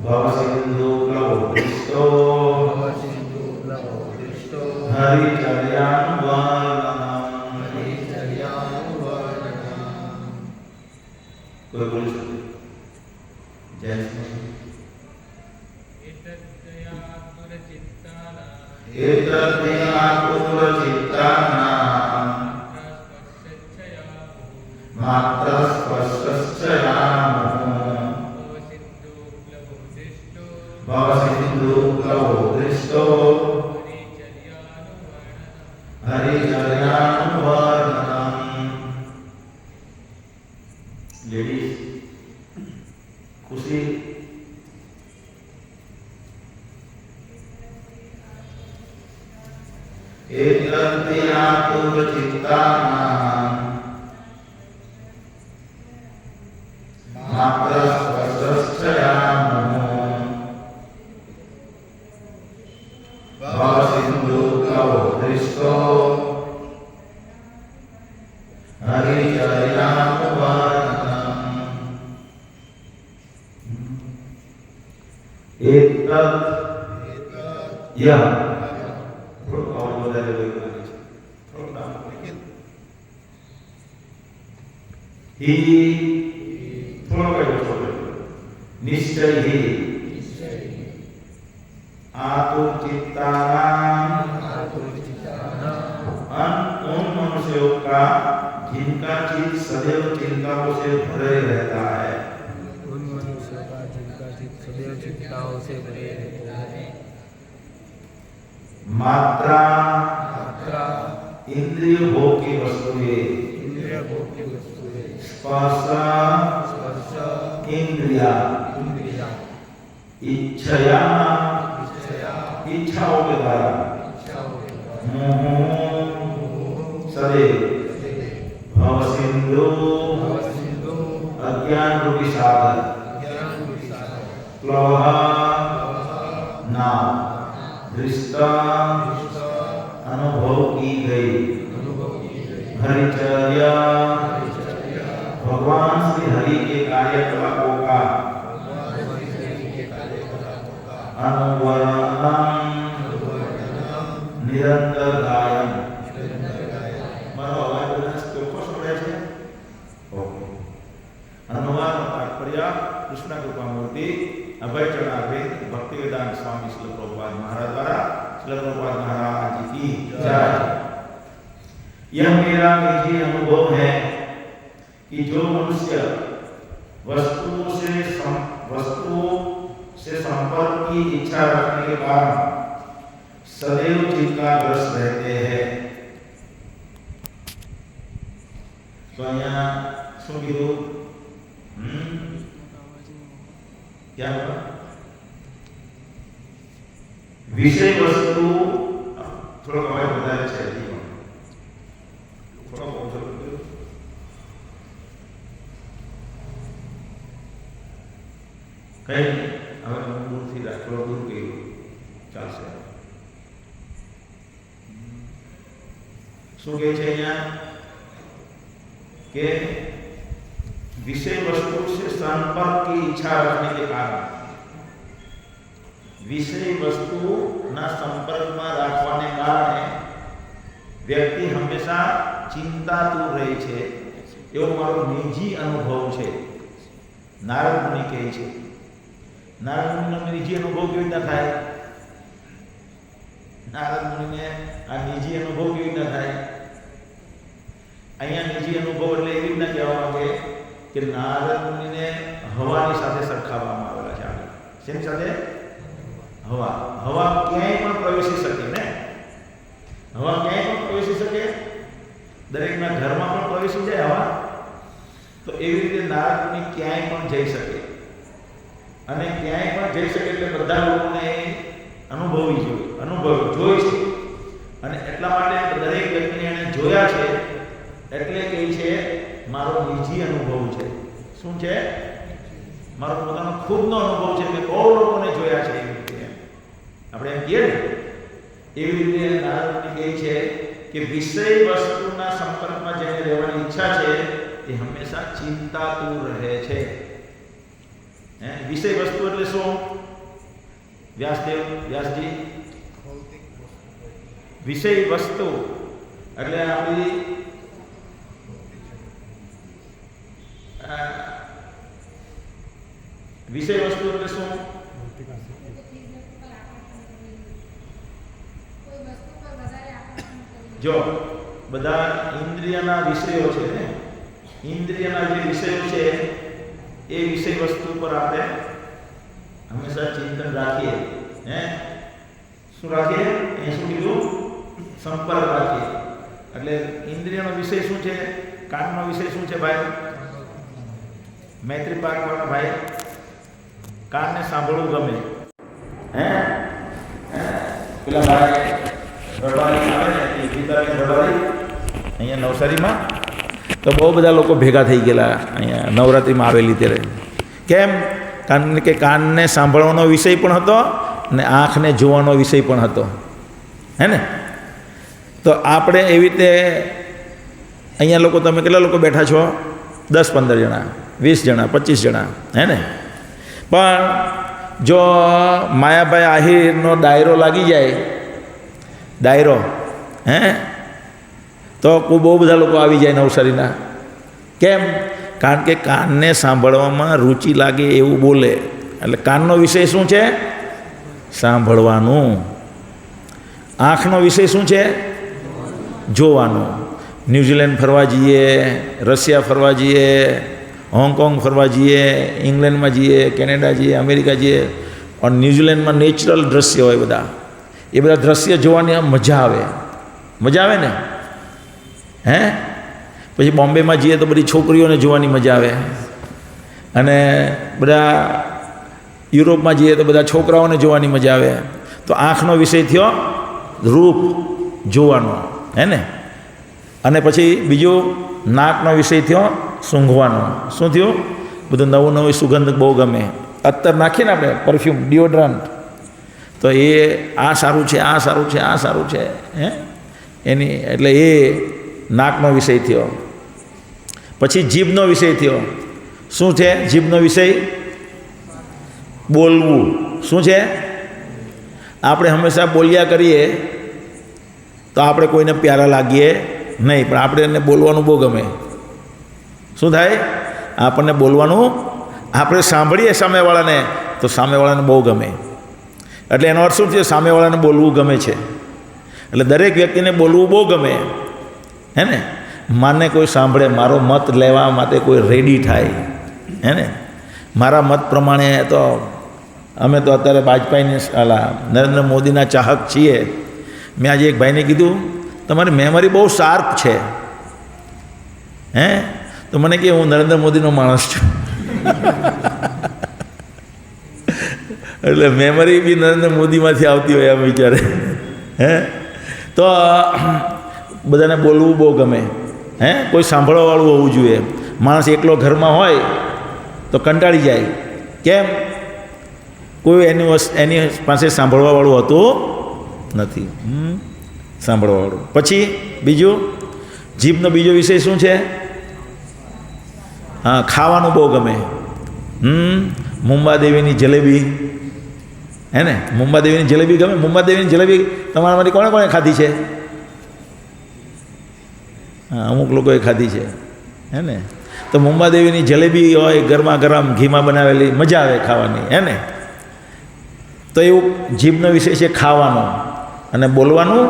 भव कोई बोल सकते जैसे मात्र भवसिन्धुप्लवो दृष्टो हरिचर्यानुवर्णनम्। लेडीज खुशी एतद्यातुरचित्तानां मात्र स्पर्शश्चयामो भवसिन्धुप्लवो दृष्टो हरिचर्यानुवर्णनम्। एतत् यह ही निश्चय ही उन मनुष्यों का जिनका चित्त सदैव चिंताओं से भरे रहता है। उन मनुष्यों का जिनका चित्त सदैव चिंताओं से भरे रहता है। मात्रा इंद्रिय भोग की वस्तुएं, स्पर्श इंद्रिया, इच्छया इच्छाओं के द्वारा, मोह सदैव भवसिन्धु अज्ञान रूपी सागर प्लवः नाव दृष्टा अनुभव की गई हरिचर्या भगवान श्री हरि के कार्यकलापों का अनुवर्णन निरंतर गायन। मारो अवाज बोलना ચોખ્ખો સંભળાય છે? ઓકે। અનુવાદ તાત્પર્ય કૃષ્ણ કૃપામૂર્તિ અભયચરણારવિંદ ભક્તિવેદાંત स्वामी श्रील प्रभुपाद महाराज द्वारा श्रील प्रभुपाद महाराज जी की जय। यह मेरा निजी अनुभव है कि जो मनुष्य वस्तुओं से संपर्क की इच्छा रखने के कारण सदैव चिंताग्रस्त रहते हैं। तो यहाँ શું કીધું? क्या हुआ? विषय वस्तु थोड़ा कमाई बताया चाहिए, थोड़ा बहुत कहीं હવે હું દૂરથી થોડો દૂર ગયો ચાલશે। શું કહે છે અહીંયા કે विषय वस्तु से संपर्क की इच्छा रखने के कारण विषय वस्तु ना संपर्क में राखवाने कारणे व्यक्ति हमेशा चिंतातुर रहे छे एवो मारो निजी अनुभव छे। नारद मुनि कहे छे, नारद मुनि ने निजी अनुभव केवी રીતના થાય? नारद मुनि ने आ निजी अनुभव केवी રીતના થાય? અહીંયા निजी अनुभव એટલે એવી રીતના કહેવા માંગે કે નારદ મુનિને હવાની સાથે સરખાવવામાં આવેલા છે। આગળ શેની સાથે? હવા। હવા ક્યાંય પણ પ્રવેશી શકે ને? હવા ક્યાંય પણ પ્રવેશી શકે? દરેકના ઘરમાં પણ પ્રવેશી જાય હવા। તો એવી રીતે નારદ મુનિ ક્યાંય પણ જઈ શકે અને ક્યાંય પણ જઈ શકે એટલે બધા લોકોને અનુભવી જોઈ છે અને એટલા માટે દરેક વ્યક્તિને એને જોયા છે એટલે કહે છે મારો નિજી અનુભવ છે। શું છે? મારો પોતાનો ખુદનો અનુભવ છે કે બહુ લોકોને જોયા છે। એવી રીતે આપણે એમ કહીએ ને એવી રીતે નારદ મુનિ કહે છે કે વિષય વસ્તુના સંપર્કમાં જેને રહેવાની ઈચ્છા છે તે હંમેશા ચિંતાતુર રહે છે। વિષય વસ્તુ એટલે શું? વ્યાસજી વિષય વસ્તુ એટલે આપણી વિષય વસ્તુ એટલે શું? જો બધા ઇન્દ્રિયના વિષયો છે ને, ઇન્દ્રિયના જે વિષયો છે એ વિષય વસ્તુ પર આપણે હંમેશા ચિંતન રાખીએ. હે શું રાખીએ? એ શું કીધું? સંપર્ક રાખીએ. એટલે ઇન્દ્રિયનો વિષય શું છે? કાનનો વિષય શું છે ભાઈ? મૈત્રી પાક વાળા ભાઈ, કાનને સાંભળવું ગમે. હે પેલા ભાઈ રબારી આવે ને એ ગીતાની રબારી અહીંયા નવસારીમાં તો બહુ બધા લોકો ભેગા થઈ ગયેલા અહીંયા નવરાત્રિમાં આવેલી ત્યારે. કેમ? કારણ કે કાનને સાંભળવાનો વિષય પણ હતો ને આંખને જોવાનો વિષય પણ હતો. હે ને? તો આપણે એવી રીતે અહીંયા લોકો, તમે કેટલા લોકો બેઠા છો? 10-15 જણા, 20 જણા, 25 જણા. હે ને? પણ જો માયાભાઈ આહિરનો ડાયરો લાગી જાય, ડાયરો, હે, તો બહુ બધા લોકો આવી જાય નવસારીના. કેમ? કારણ કે કાનને સાંભળવામાં રુચિ લાગે એવું બોલે. એટલે કાનનો વિષય શું છે? સાંભળવાનું. આંખનો વિષય શું છે? જોવાનું. ન્યૂઝીલેન્ડ ફરવા જઈએ, રશિયા ફરવા જઈએ, હોંગકોંગ ફરવા જઈએ, ઇંગ્લેન્ડમાં જઈએ, કેનેડા જઈએ, અમેરિકા જઈએ, અને ન્યૂઝીલેન્ડમાં નેચરલ દ્રશ્ય હોય બધા. એ બધા દ્રશ્ય જોવાની આમ મજા આવે. મજા આવે ને? હે? પછી બોમ્બેમાં જઈએ તો બધી છોકરીઓને જોવાની મજા આવે. અને બધા યુરોપમાં જઈએ તો બધા છોકરાઓને જોવાની મજા આવે. તો આંખનો વિષય થયો રૂપ જોવાનો. હે ને? અને પછી બીજું નાકનો વિષય થયો સૂંઘવાનો. શું થયું? બધું નવું નવું સુગંધ બહુ ગમે. અત્તર નાખીએ ને આપણે, પરફ્યુમ, ડિઓડ્રન્ટ, તો એ આ સારું છે, આ સારું છે, આ સારું છે. હે? એની એટલે એ નાકનો વિષય થયો. પછી જીભનો વિષય થયો. શું છે જીભનો વિષય? બોલવું. શું છે? આપણે હંમેશા બોલ્યા કરીએ તો આપણે કોઈને પ્યારા લાગીએ નહીં, પણ આપણે એને બોલવાનું બહુ ગમે. શું થાય? આપણને બોલવાનું, આપણે સાંભળીએ સામેવાળાને તો સામેવાળાને બહુ ગમે. એટલે એનો અર્થ શું છે? સામેવાળાને બોલવું ગમે છે. એટલે દરેક વ્યક્તિને બોલવું બહુ ગમે. હે ને? માને કોઈ સાંભળે, મારો મત લેવા માટે કોઈ રેડી થાય. હે ને? મારા મત પ્રમાણે તો અમે તો અત્યારે વાજપેયીની નરેન્દ્ર મોદીના ચાહક છીએ. મેં આજે એક ભાઈને કીધું, તમારી મેમરી બહુ શાર્પ છે. હે? તો મને કહે હું નરેન્દ્ર મોદીનો માણસ છું. એટલે મેમરી બી નરેન્દ્ર મોદીમાંથી આવતી હોય એમ વિચારે. હે? તો બધાને બોલવું બહુ ગમે. હે? કોઈ સાંભળવાવાળું હોવું જોઈએ. માણસ એકલો ઘરમાં હોય તો કંટાળી જાય. કેમ? કોઈ એની પાસે સાંભળવાવાળું હોતું નથી. સાંભળવાવાળું. પછી બીજું, જીભનો બીજો વિષય શું છે? હા, ખાવાનું બહુ ગમે. મુંબાદેવીની જલેબી. હે ને? મુંબાદેવીની જલેબી ગમે. મુંબાદેવીની જલેબી તમારામાંથી કોણે કોણે ખાધી છે? હા, અમુક લોકોએ ખાધી છે. હે ને? તો મુંબાદેવીની જલેબી હોય, ગરમા ગરમ ઘીમાં બનાવેલી, મજા આવે ખાવાની. હે ને? તો એવું જીભનો વિષય છે ખાવાનો. અને બોલવાનું.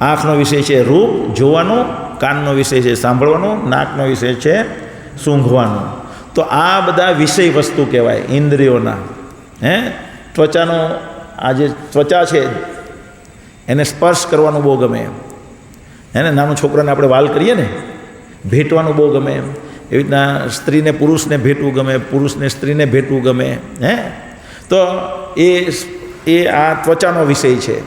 આંખનો વિષય છે રૂપ જોવાનું. કાનનો વિષય છે સાંભળવાનું. નાકનો વિષય છે સૂંઘવાનું. તો આ બધા વિષય વસ્તુ કહેવાય ઇન્દ્રિયોના. હે? ત્વચાનો, આ જે ત્વચા છે એને સ્પર્શ કરવાનું બહુ ગમે. હે ને? નાનું છોકરાને આપણે વાલ કરીએ ને, ભેટવાનું બહુ ગમે. એવી રીતના સ્ત્રીને પુરુષને ભેટવું ગમે, પુરુષને સ્ત્રીને ભેટવું ગમે. હે? તો એ આ ત્વચાનો વિષય છે.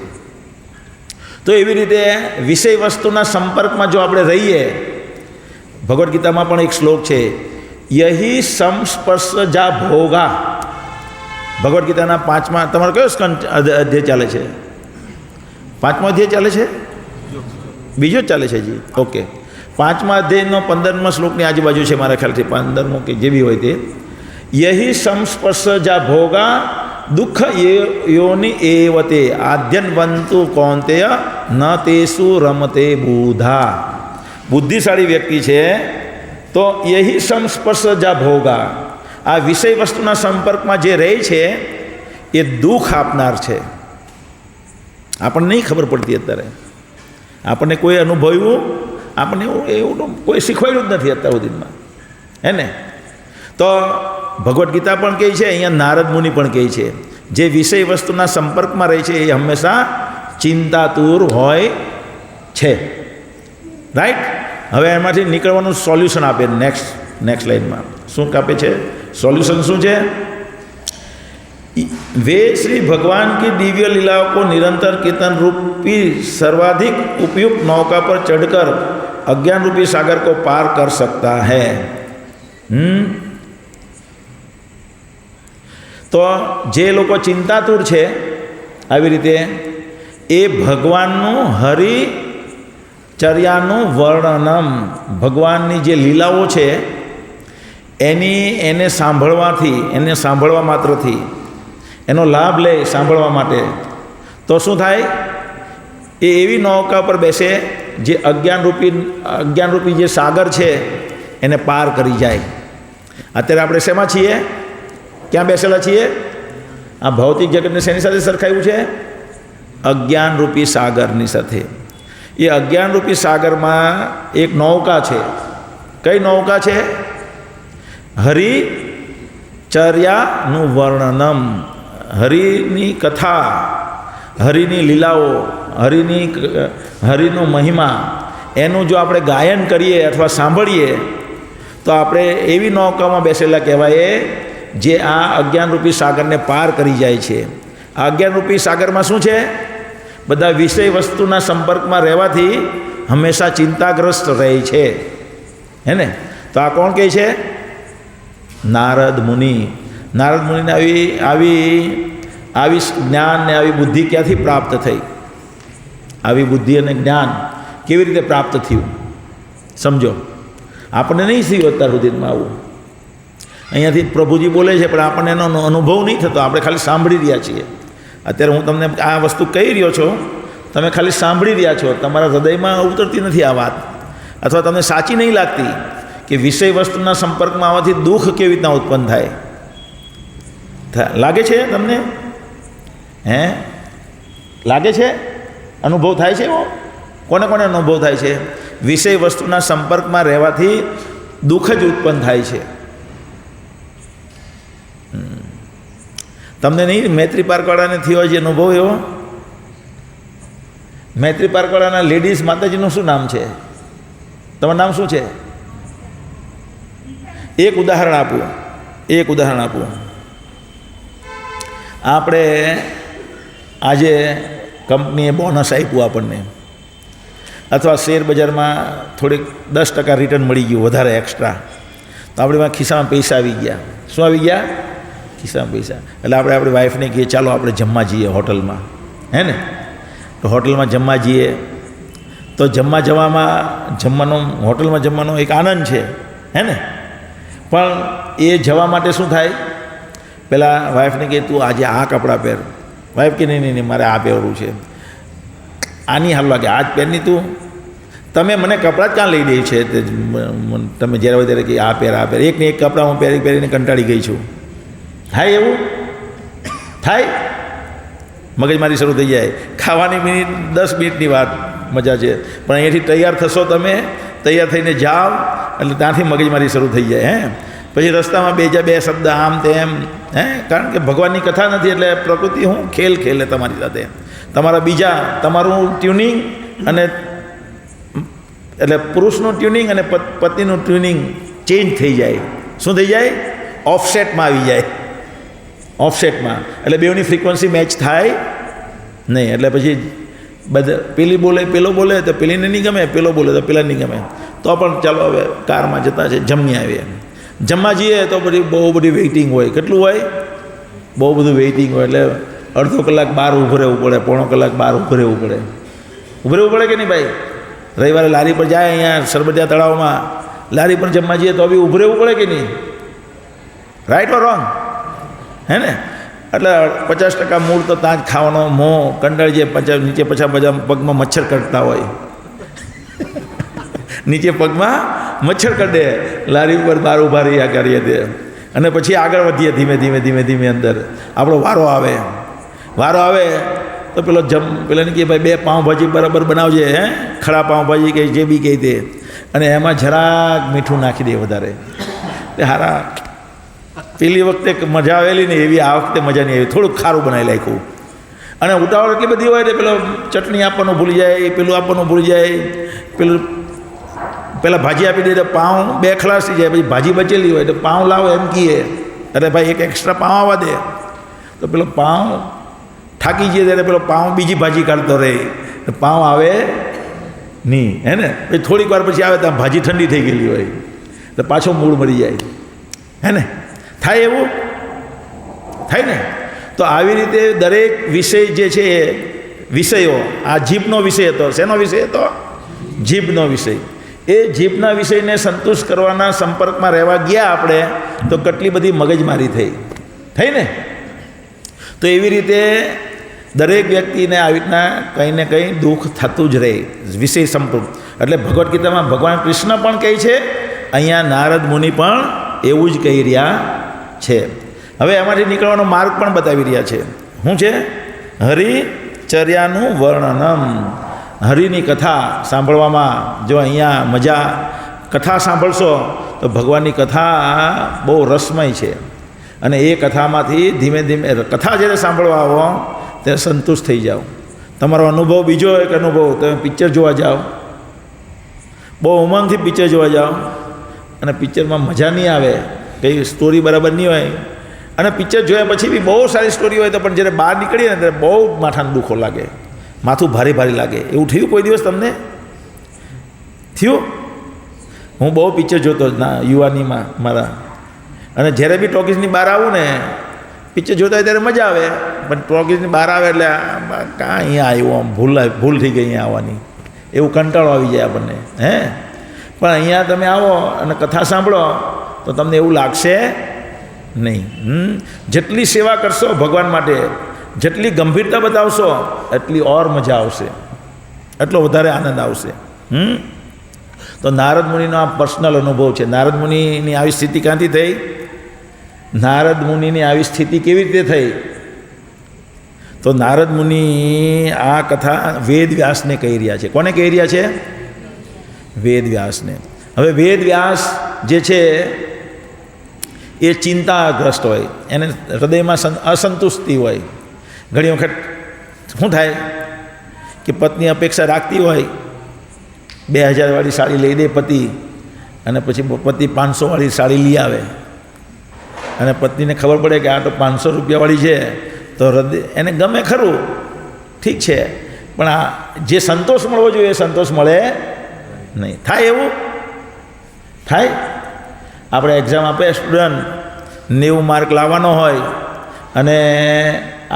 તો એવી રીતે વિષય વસ્તુના સંપર્કમાં જો આપણે રહીએ, ભગવદ્ ગીતામાં પણ એક શ્લોક છે, યહી સંસ્પર્શ જા ભોગા. ભગવદ્ ગીતાના 5મા, તમારો કયો સ્કંદ અધ્યાય ચાલે છે? 5મો અધ્યાય ચાલે છે? બીજો જ ચાલે છે જી. ઓકે. 5મા અધ્યાયનો 15મા શ્લોકની આજુબાજુ છે મારા ખ્યાલથી, 15મો કે જે બી હોય તે. યહી સંસ્પર્શ જા ભોગા દુઃખ યોનિ એવતે આદ્યન્વંતુ કૌંતેય ન તેસુ રમતે બુધા. બુદ્ધિશાળી વ્યક્તિ છે તો યહી સંસ્પર્શ જા ભોગા. આ વિષય વસ્તુના સંપર્કમાં જે રહે છે એ દુઃખ આપનાર છે. આપણને નહીં ખબર પડતી અત્યારે, આપણને કોઈ અનુભવ્યું, આપણને એવું કોઈ શીખવાડ્યું જ નથી અત્યાર સુધીમાં, હે ને? તો ભગવદ્ ગીતા પણ કહે છે, અહીંયા નારદ મુનિ પણ કહે છે, જે વિષય વસ્તુના સંપર્કમાં રહે છે એ હંમેશા ચિંતાતુર હોય છે. રાઈટ? હવે એમાંથી નીકળવાનું સોલ્યુશન આપે નેક્સ્ટ લાઈનમાં. શું આપે છે સોલ્यूशन? શું છે? वे श्री भगवान की दिव्य लीलाओं को निरंतर कीर्तन रूपी सर्वाधिक उपयुक्त नौका पर चढ़कर अज्ञान रूपी सागर को पार कर सकता है. તો જે લોકો ચિંતાતુર છે આવી રીતે એ ભગવાનનું હરિચર્યાનું વર્ણનમ, ભગવાનની જે લીલાઓ છે એને સાંભળવા માત્રથી એનો લાભ લે સાંભળવા માટે, તો શું થાય? એ એવી નૌકા પર બેસે જે અજ્ઞાનરૂપી જે સાગર છે એને પાર કરી જાય. અત્યારે આપણે શેમાં છીએ? ક્યાં બેસેલા છીએ? આ ભૌતિક જગતને શેની સાથે સરખાવ્યું છે? અજ્ઞાનરૂપી સાગરની સાથે. એ અજ્ઞાનરૂપી સાગરમાં એક નૌકા છે. કઈ નૌકા છે? હરિચર્યાનું વર્ણનમ, હરિની કથા, હરિની લીલાઓ, હરિનો મહિમા, એનું જો આપણે ગાયન કરીએ અથવા સાંભળીએ તો આપણે એવી નૌકામાં બેસેલા કહેવાય જે આ અજ્ઞાનરૂપી સાગરને પાર કરી જાય છે. આ અજ્ઞાનરૂપી સાગરમાં શું છે? બધા વિષય વસ્તુના સંપર્કમાં રહેવાથી હંમેશા ચિંતાગ્રસ્ત રહે છે, હે ને? તો આ કોણ કહે છે? નારદ મુનિ. નારદ મુનિને આવી જ્ઞાન ને આવી બુદ્ધિ ક્યાંથી પ્રાપ્ત થઈ? આવી બુદ્ધિ અને જ્ઞાન કેવી રીતે પ્રાપ્ત થયું? સમજો. આપણને નહીં થયું અત્યાર સુધીમાં આવું. અહીંયાથી પ્રભુજી બોલે છે પણ આપણને એનો અનુભવ નહીં થતો, આપણે ખાલી સાંભળી રહ્યા છીએ. અત્યારે હું તમને આ વસ્તુ કહી રહ્યો છું, તમે ખાલી સાંભળી રહ્યા છો, તમારા હૃદયમાં ઉતરતી નથી આ વાત, અથવા તમને સાચી નહીં લાગતી કે વિષય વસ્તુના સંપર્કમાં આવવાથી દુઃખ કેવી રીતના ઉત્પન્ન થાય. લાગે છે તમને? હે, લાગે છે? અનુભવ થાય છે એવો? કોને કોને અનુભવ થાય છે? વિષય વસ્તુના સંપર્કમાં રહેવાથી દુઃખ જ ઉત્પન્ન થાય છે. તમને નહીં? મૈત્રી પાર્કવાળાને થયો છે અનુભવ એવો? મૈત્રી પાર્કવાળાના લેડીઝ માતાજીનું શું નામ છે? તમારું નામ શું છે? એક ઉદાહરણ આપું. આપણે આજે કંપનીએ બોનસ આપ્યું આપણને, અથવા શેર બજારમાં થોડીક 10% રિટર્ન મળી ગયું વધારે એક્સ્ટ્રા, તો આપણી ખિસ્સામાં પૈસા આવી ગયા. શું આવી ગયા? ખિસ્સામાં પૈસા. એટલે આપણે આપણી વાઈફને કહીએ ચાલો આપણે જમવા જઈએ હોટલમાં, હે ને? તો હોટલમાં જમવા જઈએ તો હોટલમાં જમવાનો એક આનંદ છે, હે ને? પણ એ જવા માટે શું થાય? પહેલાં વાઈફને કહે તું આજે આ કપડાં પહેર. વાઈફ કે નહીં મારે આ પહેરવું છે. આની હાલ લાગે આ જ પહેરની તું. તમે મને કપડાં જ ક્યાં લઈ દે છે? તમે જ્યારે હોય ત્યારે કે આ પહેર. એકને એક કપડાં હું પહેરીને કંટાળી ગઈ છું. થાય એવું? થાય? મગજમારી શરૂ થઈ જાય. ખાવાની 10 મિનિટની વાત મજા છે, પણ અહીંયાથી તૈયાર થશો, તમે તૈયાર થઈને જાઓ એટલે ત્યાંથી મગજમારી શરૂ થઈ જાય. હે, પછી રસ્તામાં બે શબ્દ આમ તેમ, હે, કારણ કે ભગવાનની કથા નથી એટલે પ્રકૃતિ ખેલે તમારી સાથે. તમારું ટ્યુનિંગ અને એટલે પુરુષનું ટ્યુનિંગ અને પત્નીનું ટ્યુનિંગ ચેન્જ થઈ જાય. શું થઈ જાય? ઓફસેટમાં આવી જાય. ઓફસેટમાં એટલે બેઉની ફ્રીક્વન્સી મેચ થાય નહીં. એટલે પછી પેલી બોલે પેલો બોલે તો પેલીને નહીં ગમે, પેલો બોલે તો પેલા નહીં ગમે. તો પણ ચાલો હવે કારમાં જતા છે, જમી આવીએ. જમવા જઈએ તો પછી બહુ બધી વેઇટિંગ હોય. કેટલું હોય? બહુ બધું વેઇટિંગ હોય. એટલે અડધો કલાક બહાર ઊભું રહેવું પડે, પોણો કલાક બહાર ઊભું રહેવું પડે કે નહીં ભાઈ? રવિવારે લારી પર જાય, અહીંયા સરબતિયા તળાવમાં લારી પર જમવા જઈએ તો બી ઊભું રહેવું પડે કે નહીં? Right or wrong? હે ને? એટલે 50% મૂળ તો ત્યાં જ ખાવાનો મોં કંટાળી જાય. નીચે બધા પગમાં મચ્છર કરતા હોય. નીચે પગમાં મચ્છર કરડે, લારી ઉપર બહાર ઊભા રહ્યા કરીએ તે. અને પછી આગળ વધીએ ધીમે ધીમે ધીમે ધીમે અંદર આપણો વારો આવે તો પેલાને કહે ભાઈ 2 પાઉંભાજી બરાબર બનાવજે, ખડા પાઉંભાજી કે જે બી કહે તે, અને એમાં જરાક મીઠું નાખી દે વધારે. તે હારા પેલી વખતે મજા આવેલી ને એવી આ વખતે મજા નહીં આવી, થોડુંક ખારું બનાવી નાખ્યું. અને ઉતાવળ એટલી બધી હોય એટલે પેલો ચટણી આપવાનું ભૂલી જાય, પેલું આપવાનું ભૂલી જાય, પેલા ભાજી આપી દે તો પાઉં 2 ખલાસ થઈ જાય, પછી ભાજી બચેલી હોય તો પાઉં લાવો એમ કહીએ, અરે ભાઈ એક એક્સ્ટ્રા પાઉં આવવા દે, તો પેલો પાઉં થાકી જઈએ ત્યારે પેલો પાઉં બીજી ભાજી કાઢતો રહે, તો પાઉં આવે નહીં, હે ને. પછી થોડીક વાર પછી આવે તો ભાજી ઠંડી થઈ ગયેલી હોય તો પાછો મૂળ મરી જાય, હે ને. થાય એવું થાય ને. તો આવી રીતે દરેક વિષય જે છે એ વિષયો, આ જીભનો વિષય હતો. શેનો વિષય હતો? જીભનો વિષય. એ જીભના વિષયને સંતુષ્ટ કરવાના સંપર્કમાં રહેવા ગયા આપણે તો કેટલી બધી મગજમારી થઈ ને. તો એવી રીતે દરેક વ્યક્તિને આવી રીતના કંઈ ને કંઈ દુઃખ થતું જ રહે વિષય સંપર્ક. એટલે ભગવદ્ ગીતામાં ભગવાન કૃષ્ણ પણ કહે છે, અહીંયા નારદ મુનિ પણ એવું જ કહી રહ્યા છે. હવે એમાંથી નીકળવાનો માર્ગ પણ બતાવી રહ્યા છે. શું છે? હરિચર્યાનું વર્ણનમ. હરિની કથા સાંભળવામાં જો અહીંયા મજા, કથા સાંભળશો તો ભગવાનની કથા બહુ રસમય છે. અને એ કથામાંથી ધીમે ધીમે કથા જ્યારે સાંભળવા આવો ત્યારે સંતુષ્ટ થઈ જાઓ. તમારો અનુભવ બીજો એક અનુભવ, તમે પિક્ચર જોવા જાઓ, બહુ ઉમંગથી પિક્ચર જોવા જાઓ અને પિક્ચરમાં મજા નહીં આવે, કંઈ સ્ટોરી બરાબર નહીં હોય, અને પિક્ચર જોયા પછી બી બહુ સારી સ્ટોરી હોય તો પણ જ્યારે બહાર નીકળીએ ને ત્યારે બહુ માથાને દુઃખો લાગે, માથું ભારે ભારે લાગે. એવું થયું કોઈ દિવસ તમને? થયું? હું બહુ પિક્ચર જોતો જ ના યુવાનીમાં મારા, અને જ્યારે બી ટોકીઝની બહાર આવું ને પિક્ચર જોતા હોય ત્યારે મજા આવે, પણ ટોકીઝની બહાર આવે એટલે કાં અહીંયા આવ્યું, આમ ભૂલ થઈ ગઈ અહીંયા આવવાની, એવું કંટાળો આવી જાય આપણને, હે. પણ અહીંયા તમે આવો અને કથા સાંભળો તો તમને એવું લાગશે નહીં. જેટલી સેવા કરશો ભગવાન માટે, જેટલી ગંભીરતા બતાવશો એટલી ઓર મજા આવશે, એટલો વધારે આનંદ આવશે. તો નારદ મુનિનો આ પર્સનલ અનુભવ છે. નારદ મુનિની આવી સ્થિતિ ક્યાંથી થઈ? નારદ મુનિની આવી સ્થિતિ કેવી રીતે થઈ? તો નારદ મુનિ આ કથા વેદ વ્યાસને કહી રહ્યા છે. કોને કહી રહ્યા છે? વેદ વ્યાસને. હવે વેદ વ્યાસ જે છે એ ચિંતાગ્રસ્ત હોય, એને હૃદયમાં અસંતુષ્ટિ હોય. ઘણી વખત શું થાય કે પત્ની અપેક્ષા રાખતી હોય, 2000 વાળી સાડી લઈ દે પતિ, અને પછી પતિ 500 વાળી સાડી લઈ આવે, અને પત્નીને ખબર પડે કે આ તો 500 રૂપિયાવાળી છે, તો હૃદય એને ગમે ખરું, ઠીક છે, પણ આ જે સંતોષ મળવો જોઈએ એ સંતોષ મળે નહીં. થાય એવું થાય? આપણે એક્ઝામ આપે સ્ટુડન્ટ, 90 માર્ક લાવવાનો હોય અને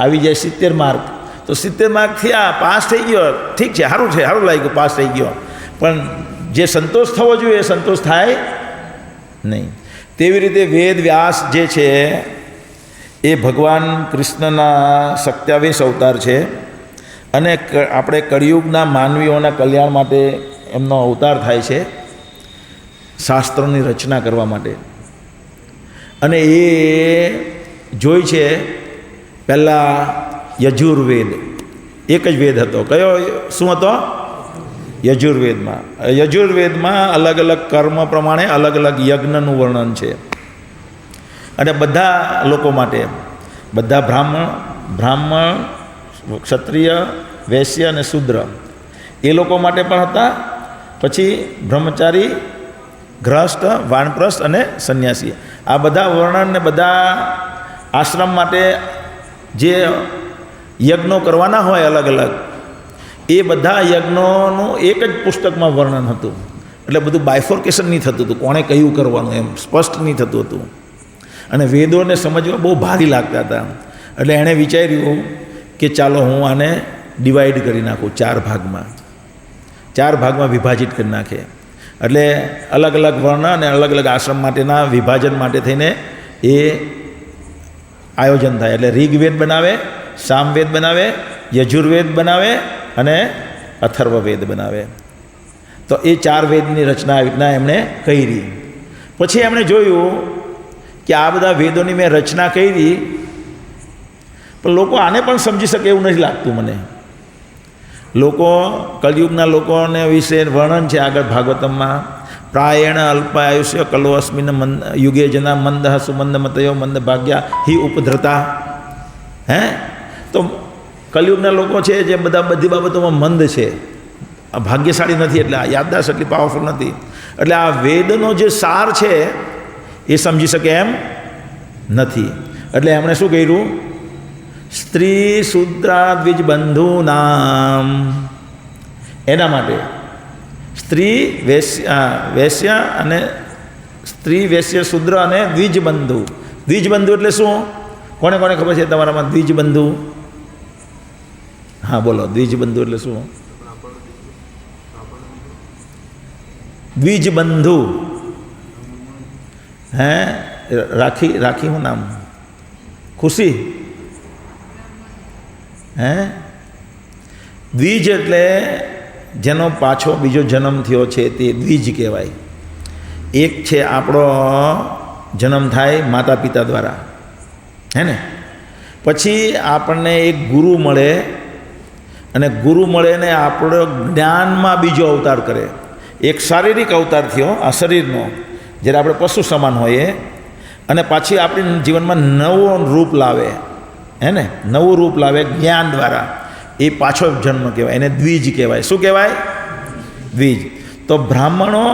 આવી જાય 70 માર્ક, તો 70 માર્ક થયા, પાસ થઈ ગયો, ઠીક છે, સારું છે, સારું લાગ્યું, પાસ થઈ ગયો, પણ જે સંતોષ થવો જોઈએ એ સંતોષ થાય નહીં. તેવી રીતે વેદ વ્યાસ જે છે એ ભગવાન કૃષ્ણના 27 અવતાર છે, અને આપણે કળિયુગના માનવીઓના કલ્યાણ માટે એમનો અવતાર થાય છે, શાસ્ત્રોની રચના કરવા માટે. અને એ જોઈ છે પહેલાં યજુર્વેદ, એક જ વેદ હતો. કયો? શું હતો? યજુર્વેદમાં અલગ અલગ કર્મ પ્રમાણે અલગ અલગ યજ્ઞનું વર્ણન છે. અને બધા લોકો માટે, બધા બ્રાહ્મણ, ક્ષત્રિય, વૈશ્ય અને શૂદ્ર એ લોકો માટે પણ હતા. પછી બ્રહ્મચારી, ગ્રહસ્થ, વાનપ્રસ્થ અને સંન્યાસી, આ બધા વર્ણન ને બધા આશ્રમ માટે જે યજ્ઞો કરવાના હોય અલગ અલગ, એ બધા યજ્ઞોનું એક જ પુસ્તકમાં વર્ણન હતું. એટલે બધું બાયફોર્કેશન નહીં થતું હતું, કોણે કયું કરવાનું એમ સ્પષ્ટ નહીં થતું હતું. અને વેદોને સમજવા બહુ ભારી લાગતા હતા. એટલે એણે વિચાર્યું કે ચાલો હું આને ડિવાઈડ કરી નાખું, 4 ભાગમાં વિભાજિત કરી નાખે. એટલે અલગ અલગ વર્ણ અને અલગ અલગ આશ્રમ માટેના વિભાજન માટે થઈને એ આયોજન થાય. એટલે ઋગ્વેદ બનાવે, સામવેદ બનાવે, યજુર્વેદ બનાવે અને અથર્વવેદ બનાવે. તો એ 4 વેદની રચના આવી રીતના એમણે કરી. પછી એમણે જોયું કે આ બધા વેદોની મેં રચના કરી, પણ લોકો આને પણ સમજી શકે એવું નથી લાગતું મને. લોકો કલયુગના લોકોને વિશે વર્ણન છે આગળ ભાગવતમમાં. પ્રાયેણ અલ્પાયુષ્ય કલો અસ્મિન મંદ યુગે જના મંદ સુમંદ મતયો મંદ ભાગ્યા હિ ઉપદ્રતા. હે, તો કલયુગના લોકો છે જે બધી બાબતોમાં મંદ છે, ભાગ્યશાળી નથી, એટલે આ યાદદાસ્ત એટલી પાવરફુલ નથી. એટલે આ વેદનો જે સાર છે એ સમજી શકે એમ નથી. એટલે એમણે શું કર્યું? સ્ત્રી શુદ્રા દ્વિજ બંધુ નામ, એના માટે સ્ત્રી વૈશ્ય અને સ્ત્રી વૈશ્ય શુદ્ર અને દ્વિજ બંધુ. દ્વિજ બંધુ એટલે શું? કોને કોને ખબર છે તમારામાં દ્વિજ બંધુ? હા બોલો, દ્વિજ બંધુ એટલે શું? દ્વિજ બંધુ હે રાખી હું નામ? ખુશી. હે, દ્વિજ એટલે જેનો પાછો બીજો જન્મ થયો છે તે દ્વિજ કહેવાય. એક છે આપણો જન્મ થાય માતા પિતા દ્વારા, હે ને, પછી આપણને એક ગુરુ મળે, અને ગુરુ મળે ને આપણો જ્ઞાનમાં બીજો અવતાર કરે. એક શારીરિક અવતાર થયો આ શરીરનો, જ્યારે આપણે પશુ સમાન હોઈએ, અને પાછી આપણી જીવનમાં નવું રૂપ લાવે, હે ને, નવું રૂપ લાવે જ્ઞાન દ્વારા, એ પાછો જન્મ કહેવાય, એને દ્વિજ કહેવાય. શું કહેવાય? દ્વિજ. તો બ્રાહ્મણો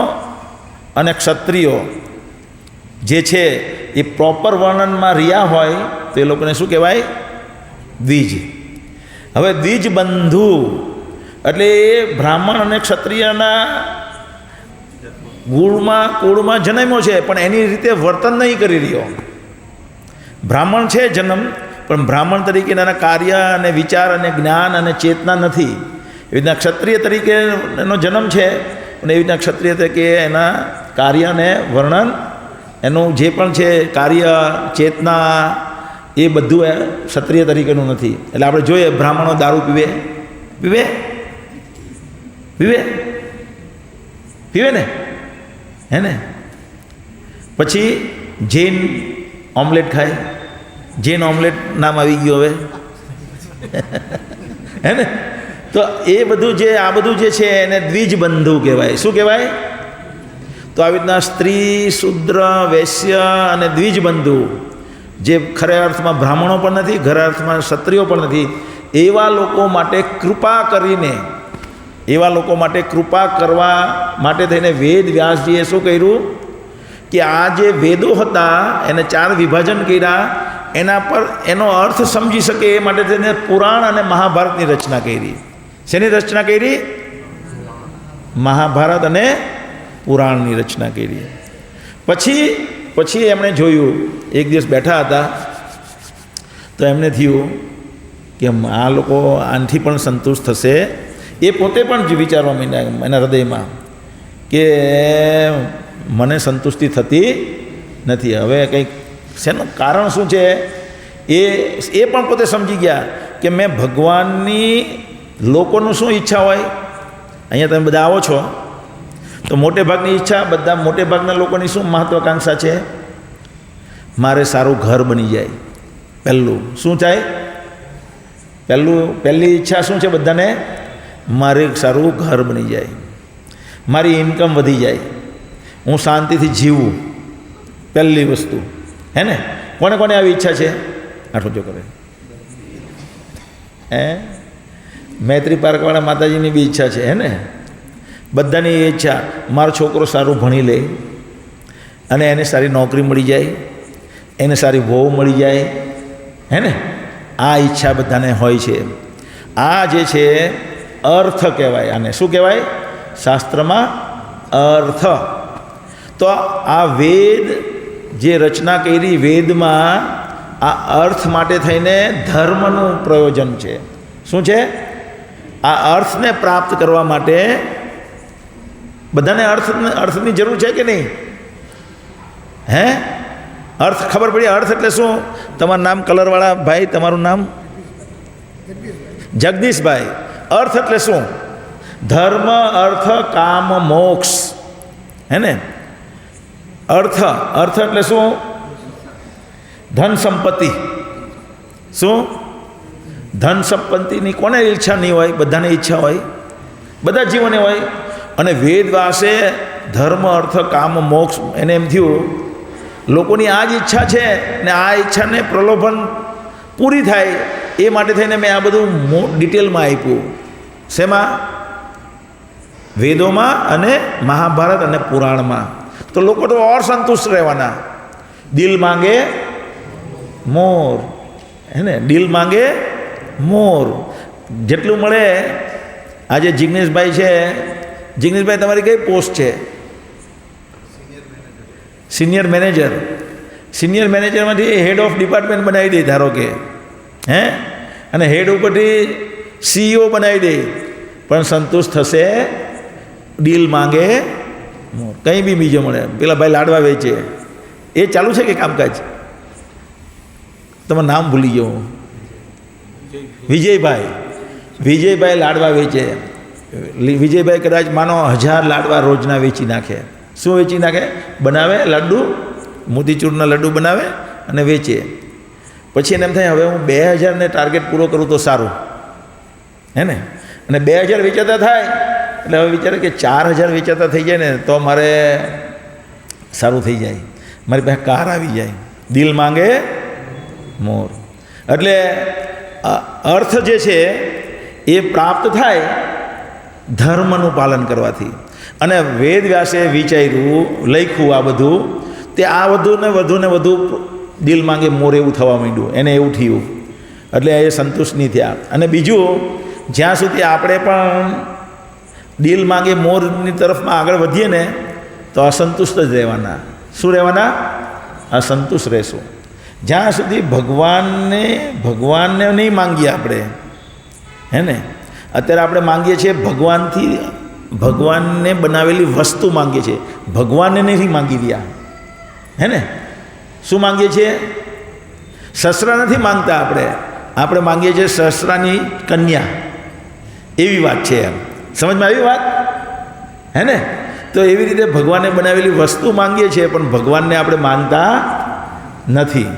અને ક્ષત્રિયો જે છે એ પ્રોપર વર્ણનમાં રહ્યા હોય તો એ લોકોને શું કહેવાય? દ્વિજ. હવે દ્વિજ બંધુ એટલે એ બ્રાહ્મણ અને ક્ષત્રિયના કુળમાં જન્મ્યો છે, પણ એની રીતે વર્તન નહીં કરી રહ્યો. બ્રાહ્મણ છે જન્મ, પણ બ્રાહ્મણ તરીકે એના કાર્ય અને વિચાર અને જ્ઞાન અને ચેતના નથી. એવી રીતના ક્ષત્રિય તરીકે એનો જન્મ છે, અને એવી રીતના ક્ષત્રિય તરીકે એના કાર્ય અને વર્ણન, એનું જે પણ છે કાર્ય ચેતના, એ બધું ક્ષત્રિય તરીકેનું નથી. એટલે આપણે જોઈએ બ્રાહ્મણો દારૂ પીવે પીવે પીવે પીવે ને, હે ને, પછી જૈન ઓમલેટ ખાય. જૈન ઓમલેટ નામ આવી ગયું હવે, હે ને. તો એ બધું જે આ બધું જે છે એને દ્વિજ બંધુ કહેવાય. શું કહેવાય? તો આવી રીતના સ્ત્રી શુદ્ર વૈશ્ય અને દ્વિજ બંધુ, જે ખરા અર્થમાં બ્રાહ્મણો પણ નથી, ખરા અર્થમાં ક્ષત્રિયો પણ નથી, એવા લોકો માટે કૃપા કરીને, એવા લોકો માટે કૃપા કરવા માટે થઈને વેદ વ્યાસજીએ શું કર્યું કે આ જે વેદો હતા એને 4 વિભાજન કર્યા, એના પર એનો અર્થ સમજી શકે એ માટે થઈને પુરાણ અને મહાભારતની રચના કરી. શેની રચના કરી? મહાભારત અને પુરાણની રચના કરી. પછી એમણે જોયું, એક દિવસ બેઠા હતા તો એમને થયું કે આ લોકો આનાથી પણ સંતુષ્ટ થશે. એ પોતે પણ વિચારવા માંડ્યા એના હૃદયમાં કે મને સંતુષ્ટિ થતી નથી, હવે કંઈક શેનું કારણ શું છે એ પણ પોતે સમજી ગયા કે મેં ભગવાનની લોકોનું શું ઈચ્છા હોય. અહીંયા તમે બધા આવો છો તો મોટે ભાગની ઈચ્છા, બધા મોટે ભાગના લોકોની શું મહત્વાકાંક્ષા છે? મારે સારું ઘર બની જાય. પહેલું શું થાય? પહેલી ઈચ્છા શું છે બધાને? મારે સારું ઘર બની જાય, મારી ઇન્કમ વધી જાય, હું શાંતિથી જીવું. પહેલી વસ્તુ, હે ને. કોને કોને આવી ઈચ્છા છે? આઠો જો કરે. હે, મૈત્રી પાર્કવાળા માતાજીની બી ઈચ્છા છે, હે ને. બધાની એ ઈચ્છા, મારો છોકરો સારું ભણી લે અને એને સારી નોકરી મળી જાય, એને સારી વહુ મળી જાય, હે ને. આ ઈચ્છા બધાને હોય છે. આ જે છે અર્થ કહેવાય. આને શું કહેવાય? શાસ્ત્રમાં અર્થ. તો આ વેદ જે રચના કરી, વેદમાં આ અર્થ માટે થઈને ધર્મનું પ્રયોજન છે. શું છે? આ અર્થને પ્રાપ્ત કરવા માટે બધાને અર્થની જરૂર છે કે નહીં? હે, અર્થ ખબર પડી? અર્થ એટલે શું? તમારું નામ કલરવાળા ભાઈ, તમારું નામ? જગદીશભાઈ. અર્થ એટલે શું? ધર્મ, અર્થ, કામ, મોક્ષ, હે ને. અર્થ એટલે શું? ધન સંપત્તિ. શું? ધન સંપત્તિની કોને ઈચ્છા નહીં હોય? બધાને ઈચ્છા હોય, બધા જીવોને હોય. અને વેદ વ્યાસે ધર્મ અર્થ કામ મોક્ષ એને એમ થયું લોકોની આ જ ઈચ્છા છે ને આ ઈચ્છાને પ્રલોભન પૂરી થાય એ માટે થઈને મેં આ બધું ડિટેલમાં આપ્યું. શેમાં? વેદોમાં અને મહાભારત અને પુરાણમાં. તો લોકો તો ઓર સંતુષ્ટ રહેવાના. દિલ માંગે મોર, હે ને? દિલ માંગે મોર. જેટલું મળે. આજે જિગ્નેશભાઈ છે. જિગ્નેશભાઈ તમારી કઈ પોસ્ટ છે? Senior manager. સિનિયર મેનેજરમાંથી હેડ ઓફ ડિપાર્ટમેન્ટ બનાવી દે ધારો કે, હે? અને હેડ ઉપરથી CEO બનાવી દે, પણ સંતુષ્ટ થશે? ડીલ માંગે મોર. કંઈ બી બીજો મળે. પેલા ભાઈ લાડવા વેચે, એ ચાલુ છે કે કામકાજ? તમારું નામ ભૂલી ગયો હું. વિજયભાઈ લાડવા વેચે. વિજયભાઈ કદાચ માનો 1000 લાડવા રોજના વેચી નાખે. શું વેચી નાખે? બનાવે લડ્ડુ, મોતીચૂરના લડ્ડુ બનાવે અને વેચે. પછી એને એમ થાય હવે હું 2000ને ટાર્ગેટ પૂરો કરું તો સારું, હે ને? અને 2000 વેચાતા થાય એટલે હવે વિચારે કે 4000 વેચાતા થઈ જાય ને તો મારે સારું થઈ જાય, મારી પાસે કાર આવી જાય. દિલ માંગે મોર. એટલે અર્થ જે છે એ પ્રાપ્ત થાય ધર્મનું પાલન કરવાથી. અને વેદ વ્યાસે વિચાર્યું, લખ્યું આ બધું, તે આ વધુ ને વધુ દિલ માંગે મોર એવું થવા માંડ્યું. એને એવું થયું એટલે એ સંતુષ્ટ નહીં થયા. અને બીજું, જ્યાં સુધી આપણે પણ દિલ માંગે મોરની તરફમાં આગળ વધીએ ને તો અસંતુષ્ટ જ રહેવાના. શું રહેવાના? અસંતુષ્ટ રહેશું. જ્યાં સુધી ભગવાનને નહીં માંગીએ આપણે, હે ને? અત્યારે આપણે માંગીએ છીએ ભગવાનને બનાવેલી વસ્તુ માંગીએ છીએ, ભગવાનને નથી માંગી રહ્યા, હે ને? શું માંગીએ છીએ? સસરા નથી માંગતા આપણે માંગીએ છીએ સસરાની કન્યા. એવી વાત છે. એમ સમજમાં આવી વાત, હે ને? તો એવી રીતે ભગવાનને બનાવેલી વસ્તુ માંગીએ છીએ પણ ભગવાનને આપણે માંગતા નથી.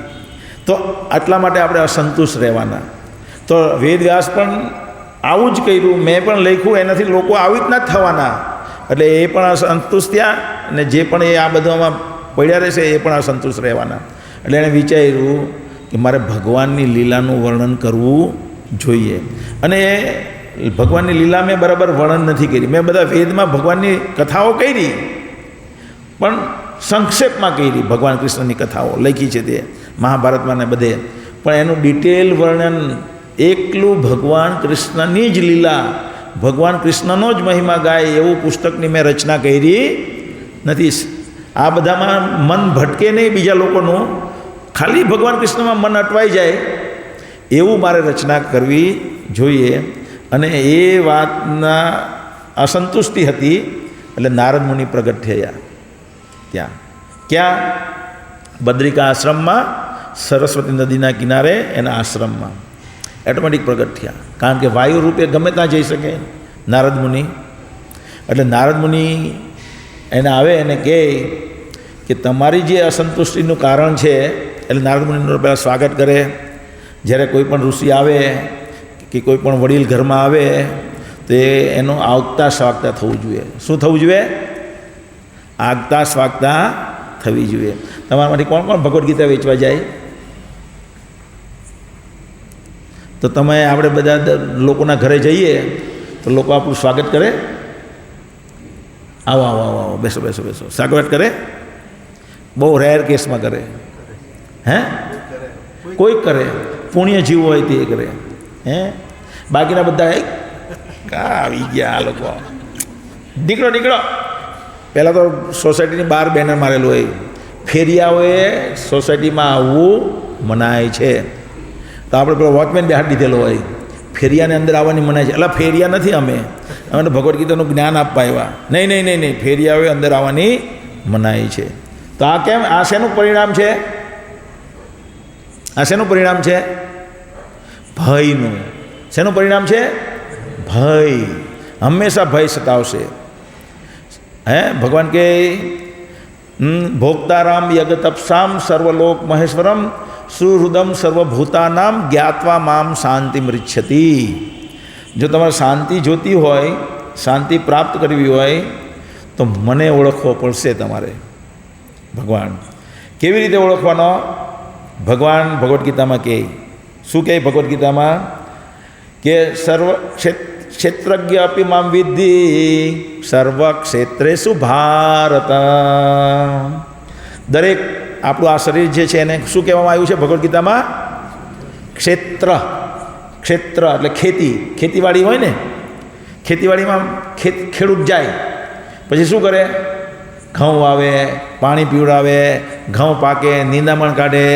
તો આટલા માટે આપણે અસંતુષ્ટ રહેવાના. તો વેદ વ્યાસ પણ આવું જ કર્યું. મેં પણ લખ્યું, એનાથી લોકો આવી જ ના થવાના. એટલે એ પણ અસંતુષ્ટ થયા અને જે પણ એ આ બધામાં પડ્યા રહેશે એ પણ અસંતુષ્ટ રહેવાના. એટલે એણે વિચાર્યું કે મારે ભગવાનની લીલાનું વર્ણન કરવું જોઈએ. અને એ ભગવાનની લીલા મેં બરાબર વર્ણન નથી કરી. મેં બધા વેદમાં ભગવાનની કથાઓ કરી પણ સંક્ષેપમાં કરી. ભગવાન કૃષ્ણની કથાઓ લખી છે તે મહાભારતમાં ને બધે, પણ એનું ડિટેલ વર્ણન એકલું ભગવાન કૃષ્ણની જ લીલા, ભગવાન કૃષ્ણનો જ મહિમા ગાય એવું પુસ્તકની મેં રચના કરી નથી. આ બધામાં મન ભટકે નહીં બીજા લોકોનું, ખાલી ભગવાન કૃષ્ણમાં મન અટવાઈ જાય એવું મારે રચના કરવી જોઈએ. અને એ વાતના અસંતુષ્ટિ હતી એટલે નારદ મુનિ પ્રગટ થયા. ક્યાં? બદ્રિકા આશ્રમમાં, સરસ્વતી નદીના કિનારે એના આશ્રમમાં ઓટોમેટિક પ્રગટ થયા. કારણ કે વાયુ રૂપે ગમે ત્યાં જઈ શકે નારદ મુનિ. એટલે નારદ મુનિ એને આવે અને કહે કે તમારી જે અસંતુષ્ટિનું કારણ છે, એટલે નારદ મુનિનું પહેલાં સ્વાગત કરે. જ્યારે કોઈ પણ ઋષિ આવે કે કોઈ પણ વડીલ ઘરમાં આવે તો એનું આગતા સ્વાગતા થવું જોઈએ. શું થવું જોઈએ? આગતા સ્વાગતા થવી જોઈએ. તમારામાંથી કોણ ભગવદ્ ગીતા વેચવા જાય? તો તમે આપણે બધા લોકોના ઘરે જઈએ તો લોકો આપણું સ્વાગત કરે? આવો આવો આવો આવો, બેસો બેસો બેસો, સ્વાગત કરે? બહુ રેર કેસમાં કરે. હે? કોઈ કરે, પુણ્ય જીવ હોય તે કરે. હે? બાકીના બધા આવી ગયા આ લોકો, નીકળો. પહેલાં તો સોસાયટીની બહાર બેનર મારેલું હોય, ફેરિયાઓએ સોસાયટીમાં આવવું મનાય છે. તો આપણે પેલો વોચમેન બેહાડ દીધેલો હોય, ફેરિયાને અંદર આવવાની મનાય છે. એટલે ફેરિયા નથી અમે તો ભગવદ્ ગીતાનું જ્ઞાન આપવા આવ્યા. નહીં, ફેરિયાઓએ અંદર આવવાની મનાય છે. તો આ કેમ? આ શેનું પરિણામ છે? આ શેનું પરિણામ છે? ભયનું. શેનું પરિણામ છે? ભય. હંમેશા ભય સતાવશે. હે? ભગવાન કે ભોક્તારામ યગ તપસામ સર્વલોક મહેશ્વરમ સુહૃદમ સર્વભૂતાનામ જ્ઞાત્વા મામ શાંતિ મૃચ્છતિ. જો તમારે શાંતિ જોતી હોય, શાંતિ પ્રાપ્ત કરવી હોય તો મને ઓળખવો પડશે તમારે. ભગવાન કેવી રીતે ઓળખવાનો? ભગવાન ભગવદ્ ગીતામાં કહે, શું કહે ભગવદ્ ગીતામાં? કે સર્વ ક્ષેત્રજ્ઞ અપી મામ વિદ્ધિ સર્વ ક્ષેત્રેષુ ભારત. દરેક આપણું આ શરીર જે છે એને શું કહેવામાં આવ્યું છે ભગવદ્ ગીતામાં? ક્ષેત્ર. ક્ષેત્ર એટલે ખેતી, ખેતીવાડી હોય ને, ખેતીવાડીમાં ખેડૂત જાય પછી શું કરે? ઘઉં વાવે, પાણી પીવડાવે, ઘઉં પાકે, નિંદામણ કાઢે,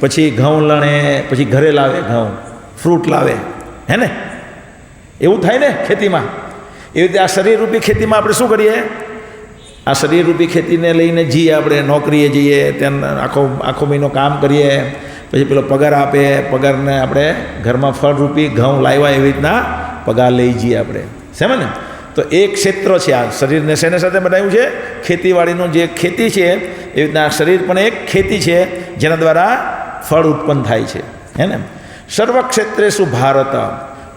પછી ઘઉં લણે, પછી ઘરે લાવે, ઘઉં ફ્રૂટ લાવે, હે ને? એવું થાય ને ખેતીમાં. એવી રીતે આ શરીરરૂપી ખેતીમાં આપણે શું કરીએ? આ શરીરરૂપી ખેતીને લઈને જઈએ, આપણે નોકરીએ જઈએ, ત્યાં આખો મહિનો કામ કરીએ, પછી પેલો પગાર આપે, પગારને આપણે ઘરમાં ફળરૂપી ઘઉં લાવ્યા એવી રીતના પગાર લઈ જઈએ આપણે, સમજે ને? તો એક ક્ષેત્ર છે આ શરીરને શેને સાથે બનાવ્યું છે? ખેતીવાડીનું જે ખેતી છે એવી રીતના આ શરીર પણ એક ખેતી છે જેના દ્વારા ફળ ઉત્પન્ન થાય છે, હે ને? સર્વ ક્ષેત્રેષુ ભારત.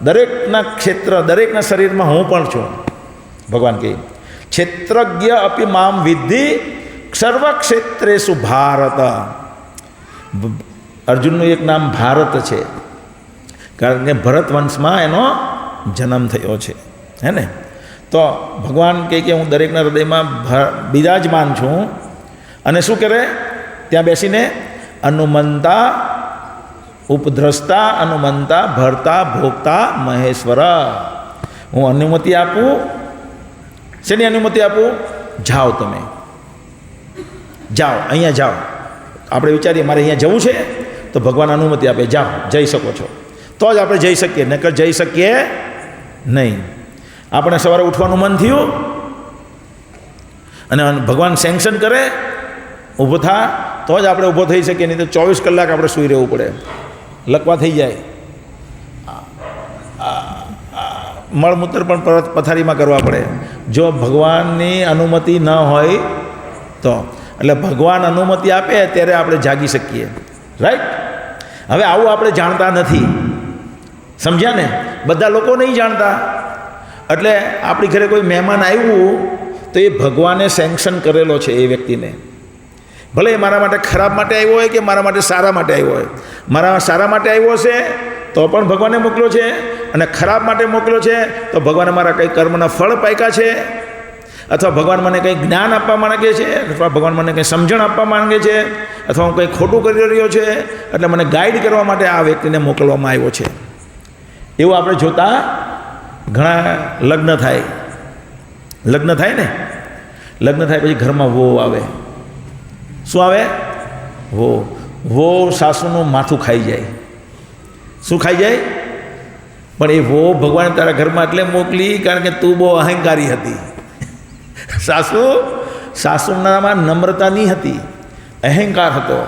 દરેકના ક્ષેત્ર, દરેકના શરીરમાં હું પણ છું. ભગવાન કહે ક્ષેત્રજ્ઞ અપી મામ વિદ્ધિ સર્વ ક્ષેત્રેષુ ભારત. અર્જુનનું એક નામ ભારત છે કારણ કે ભરત વંશમાં એનો જન્મ થયો છે, હે ને? તો ભગવાન કહે કે હું દરેકના હૃદયમાં બિરાજમાન છું. અને શું કરે? ત્યાં બેસીને અનુમંતા ઉપદ્રષ્ટા અનુમંતા ભરતા ભોગતા મહેશ્વર. હું અનુમતિ આપું. શેની અનુમતિ આપું? જાઓ, તમે જાઓ, અહીંયા જાઓ. આપણે વિચારીએ મારે અહીંયા જવું છે તો ભગવાન અનુમતિ આપે, જાઓ, જઈ શકો છો. તો જ આપણે જઈ શકીએ, નકર જઈ શકીએ નહીં. આપણે સવારે ઉઠવાનું મન થયું અને ભગવાન સેન્કશન કરે ઊભો થા તો જ આપણે ઊભો થઈ શકીએ, નહીં તો 24 કલાક આપણે સૂઈ રહેવું પડે, લકવા થઈ જાય. મળમૂત્ર પણ પરત પથારીમાં કરવા પડે જો ભગવાનની અનુમતિ ન હોય તો. એટલે ભગવાન અનુમતિ આપે ત્યારે આપણે જાગી શકીએ, રાઈટ? હવે આવું આપણે જાણતા નથી, સમજ્યા ને? બધા લોકો નહીં જાણતા. એટલે આપણી ઘરે કોઈ મહેમાન આવ્યું તો એ ભગવાને સેન્કશન કરેલો છે એ વ્યક્તિને. ભલે એ મારા માટે ખરાબ માટે આવ્યો હોય કે મારા માટે સારા માટે આવ્યો હોય. મારા સારા માટે આવ્યો હશે તો પણ ભગવાને મોકલ્યો છે, અને ખરાબ માટે મોકલ્યો છે તો ભગવાને મારા કંઈ કર્મના ફળ પાક્યા છે, અથવા ભગવાન મને કંઈ જ્ઞાન આપવા માંગે છે, અથવા ભગવાન મને કંઈ સમજણ આપવા માંગે છે, અથવા હું કંઈ ખોટું કરી રહ્યો છે એટલે મને ગાઈડ કરવા માટે આ વ્યક્તિને મોકલવામાં આવ્યો છે. એવું આપણે જોતા ઘણા લગ્ન થાય ને, લગ્ન થાય પછી ઘરમાં વહુ આવે. શું આવે? વહુ સાસુનું માથું ખાઈ જાય. શું ખાઈ જાય? પણ એ વહુ ભગવાન તારા ઘરમાં એટલે મોકલી કારણ કે તું બહુ અહંકારી હતી. સાસુનામાં નમ્રતા નહીં હતી, અહંકાર હતો.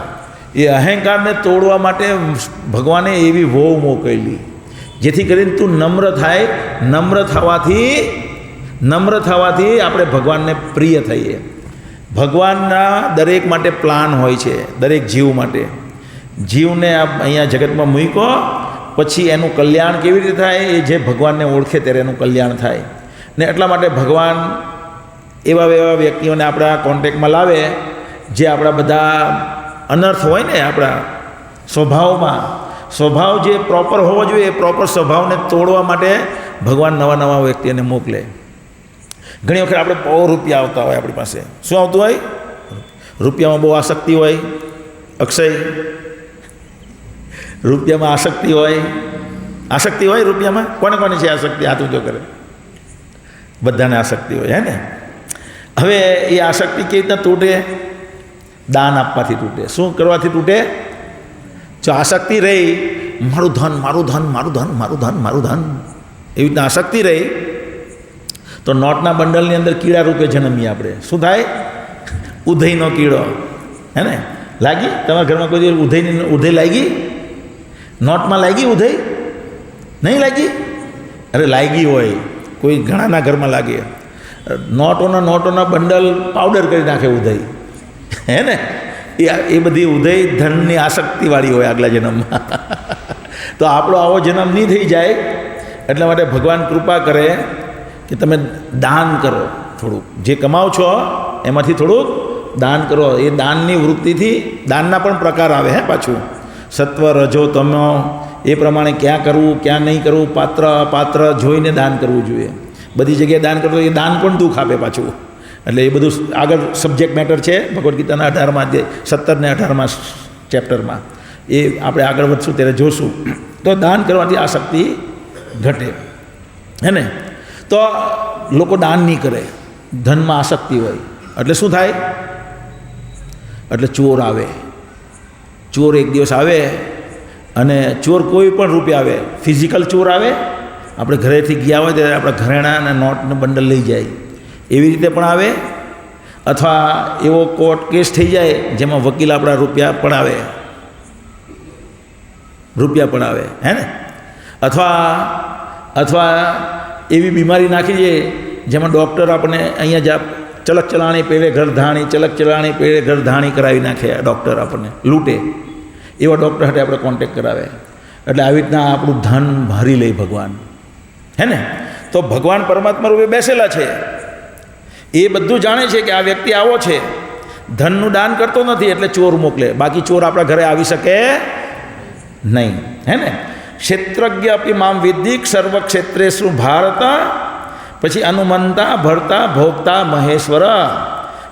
એ અહંકારને તોડવા માટે ભગવાને એવી વહુ મોકલી જેથી કરીને તું નમ્ર થાય. નમ્ર થવાથી આપણે ભગવાનને પ્રિય થઈએ. ભગવાનના દરેક માટે પ્લાન હોય છે, દરેક જીવ માટે. જીવને અહીંયા જગતમાં મૂક્યો પછી એનું કલ્યાણ કેવી રીતે થાય? એ જે ભગવાનને ઓળખે ત્યારે એનું કલ્યાણ થાય. ને એટલા માટે ભગવાન એવા વ્યક્તિઓને આપણા કોન્ટેક્ટમાં લાવે જે આપણા બધા અનર્થ હોય ને આપણા સ્વભાવ જે પ્રોપર હોવો જોઈએ એ પ્રોપર સ્વભાવને તોડવા માટે ભગવાન નવા વ્યક્તિને મોકલે. ઘણી વખત આપણે બહુ રૂપિયા આવતા હોય આપણી પાસે. શું આવતું હોય? રૂપિયામાં બહુ આસક્તિ હોય. અક્ષય, રૂપિયામાં આસક્તિ હોય રૂપિયામાં. કોને છે આસક્તિ? હાથ ઊંચો કરે. બધાને આસક્તિ હોય, હે ને? હવે એ આસક્તિ કેવી રીતના તૂટે? દાન આપવાથી તૂટે. શું કરવાથી તૂટે? જો આસક્તિ રહી મારું ધન એવી રીતના આસક્તિ રહી તો નોટના બંડલની અંદર કીડા રૂપે જન્મીએ આપણે. શું થાય? ઉધઈનો કીડો, હે ને? લાગી તમારા ઘરમાં કોઈ દિવસ ઉધઈ લાગી? નોટમાં લાગી ઉધઈ? નહીં લાગી? અરે લાગી હોય, કોઈ ઘણાના ઘરમાં લાગે. નોટોના બંડલ પાવડર કરી નાખે ઉધઈ, હે ને? એ બધી ઉદય ધનની આસક્તિવાળી હોય આગલા જન્મમાં. તો આપણો આવો જન્મ નહીં થઈ જાય એટલા માટે ભગવાન કૃપા કરે કે તમે દાન કરો. થોડુંક જે કમાવ છો એમાંથી થોડુંક દાન કરો. એ દાનની વૃત્તિથી દાનના પણ પ્રકાર આવે હે પાછું, સત્વ રજો તમો, એ પ્રમાણે ક્યાં કરવું ક્યાં નહીં કરવું, પાત્ર અપાત્ર જોઈને દાન કરવું જોઈએ. બધી જગ્યાએ દાન કરવું એ દાન પણ દુઃખ આપે પાછું. એટલે એ બધું આગળ સબ્જેક્ટ મેટર છે ભગવદ્ ગીતાના 18 17 ને 18 ચેપ્ટરમાં. એ આપણે આગળ વધશું ત્યારે જોશું. તો દાન કરવાથી આસક્તિ ઘટે હે ને. તો લોકો દાન નહીં કરે, ધનમાં આસક્તિ હોય એટલે શું થાય? એટલે ચોર આવે. ચોર એક દિવસ આવે અને ચોર કોઈ પણ રૂપે આવે. ફિઝિકલ ચોર આવે, આપણે ઘરેથી ગયા હોય ત્યારે આપણા ઘરેણાં અને નોટનું બંડલ લઈ જાય, એવી રીતે પણ આવે. અથવા એવો કોર્ટ કેસ થઈ જાય જેમાં વકીલ આપણા રૂપિયા પણ આવે હે ને. અથવા એવી બીમારી નાખી દે જેમાં ડૉક્ટર આપણે અહીંયા જ ચલક ચલાણી પેડે ઘર ધાણી, ચલક ચલાણી પેડે ઘર ધાણી કરાવી નાખે. ડૉક્ટર આપણને લૂંટે એવા ડૉક્ટર સાથે આપણે કોન્ટેક્ટ કરાવે. એટલે આવી રીતના આપણું ધન ભરી લે ભગવાન હે ને. તો ભગવાન પરમાત્મા રૂપે બેસેલા છે, એ બધું જાણે છે કે આ વ્યક્તિ આવો છે, ધનનું દાન કરતો નથી એટલે ચોર મોકલે. બાકી ચોર આપણા ઘરે આવી શકે નહીં હે ને. ક્ષેત્રજ્ઞ અપી મામ વિદ્ધિક સર્વ ક્ષેત્રેષુ ભારત. પછી અનુમંતા ભરતા ભોગતા મહેશ્વર.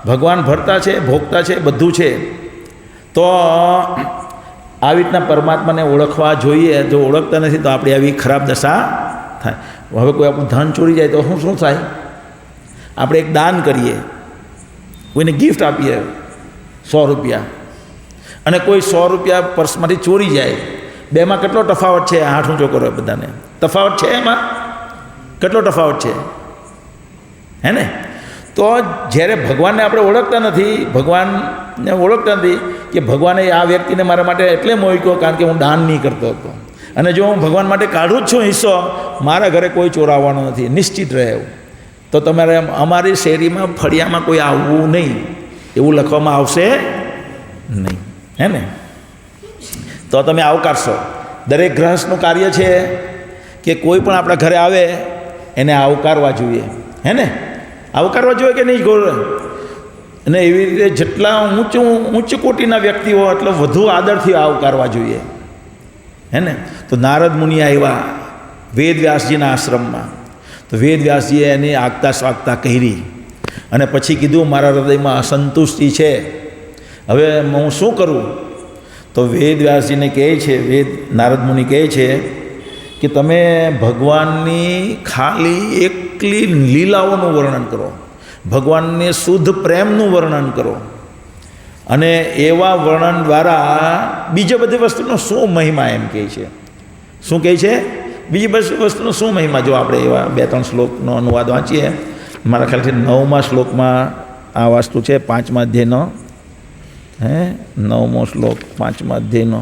ભગવાન ભરતા છે, ભોગતા છે, બધું છે. તો આવી રીતના પરમાત્માને ઓળખવા જોઈએ. જો ઓળખતા નથી તો આપણી આવી ખરાબ દશા થાય. હવે કોઈ આપણું ધન ચોરી જાય તો શું થાય? આપણે એક દાન કરીએ, કોઈને ગિફ્ટ આપીએ 100 રૂપિયા, અને કોઈ 100 રૂપિયા પર્સમાંથી ચોરી જાય, બેમાં કેટલો તફાવત છે? હાથ ઊંચો કરો બધાને. તફાવત છે એમાં? કેટલો તફાવત છે હે ને. તો જ્યારે ભગવાનને આપણે ઓળખતા નથી, ભગવાનને ઓળખતા નથી કે ભગવાને આ વ્યક્તિને મારા માટે એટલે મોક્યો કારણ કે હું દાન નહીં કરતો હતો, અને જો હું ભગવાન માટે કાઢું જ છું હિસ્સો, મારા ઘરે કોઈ ચોરાવવાનો નથી, નિશ્ચિત રહે એવું. તો તમારે અમારી શેરીમાં ફળિયામાં કોઈ આવવું નહીં એવું લખવામાં આવશે નહીં હે ને. તો તમે આવકારશો. દરેક ગૃહસ્થનું કાર્ય છે કે કોઈ પણ આપણા ઘરે આવે એને આવકારવા જોઈએ હે ને. આવકારવા જોઈએ કે નહીં ગૌરવ? અને એવી રીતે જેટલા ઉચ્ચ કોટીના વ્યક્તિઓ એટલો વધુ આદરથી આવકારવા જોઈએ હે ને. તો નારદ મુનિ આવ્યા વેદવ્યાસજીના આશ્રમમાં. તો વેદવ્યાસજીએ એની આગતા સ્વાગતા કરી અને પછી કીધું મારા હૃદયમાં અસંતુષ્ટિ છે, હવે હું શું કરું? તો વેદવ્યાસજીને કહે છે, નારદ મુનિ કહે છે કે તમે ભગવાનની ખાલી એકલી લીલાઓનું વર્ણન કરો, ભગવાનને શુદ્ધ પ્રેમનું વર્ણન કરો, અને એવા વર્ણન દ્વારા બીજી બધી વસ્તુનો શું મહિમા એમ કહે છે. શું કહે છે? બીજી બધી વસ્તુનો શું મહિમા? જો આપણે એવા 2-3 શ્લોકનો અનુવાદ વાંચીએ. મારા ખ્યાલથી 9મા શ્લોકમાં આ વાસ્તુ છે, 5મા અધ્યાયનો હે 9મો શ્લોક 5મા અધ્યાયનો.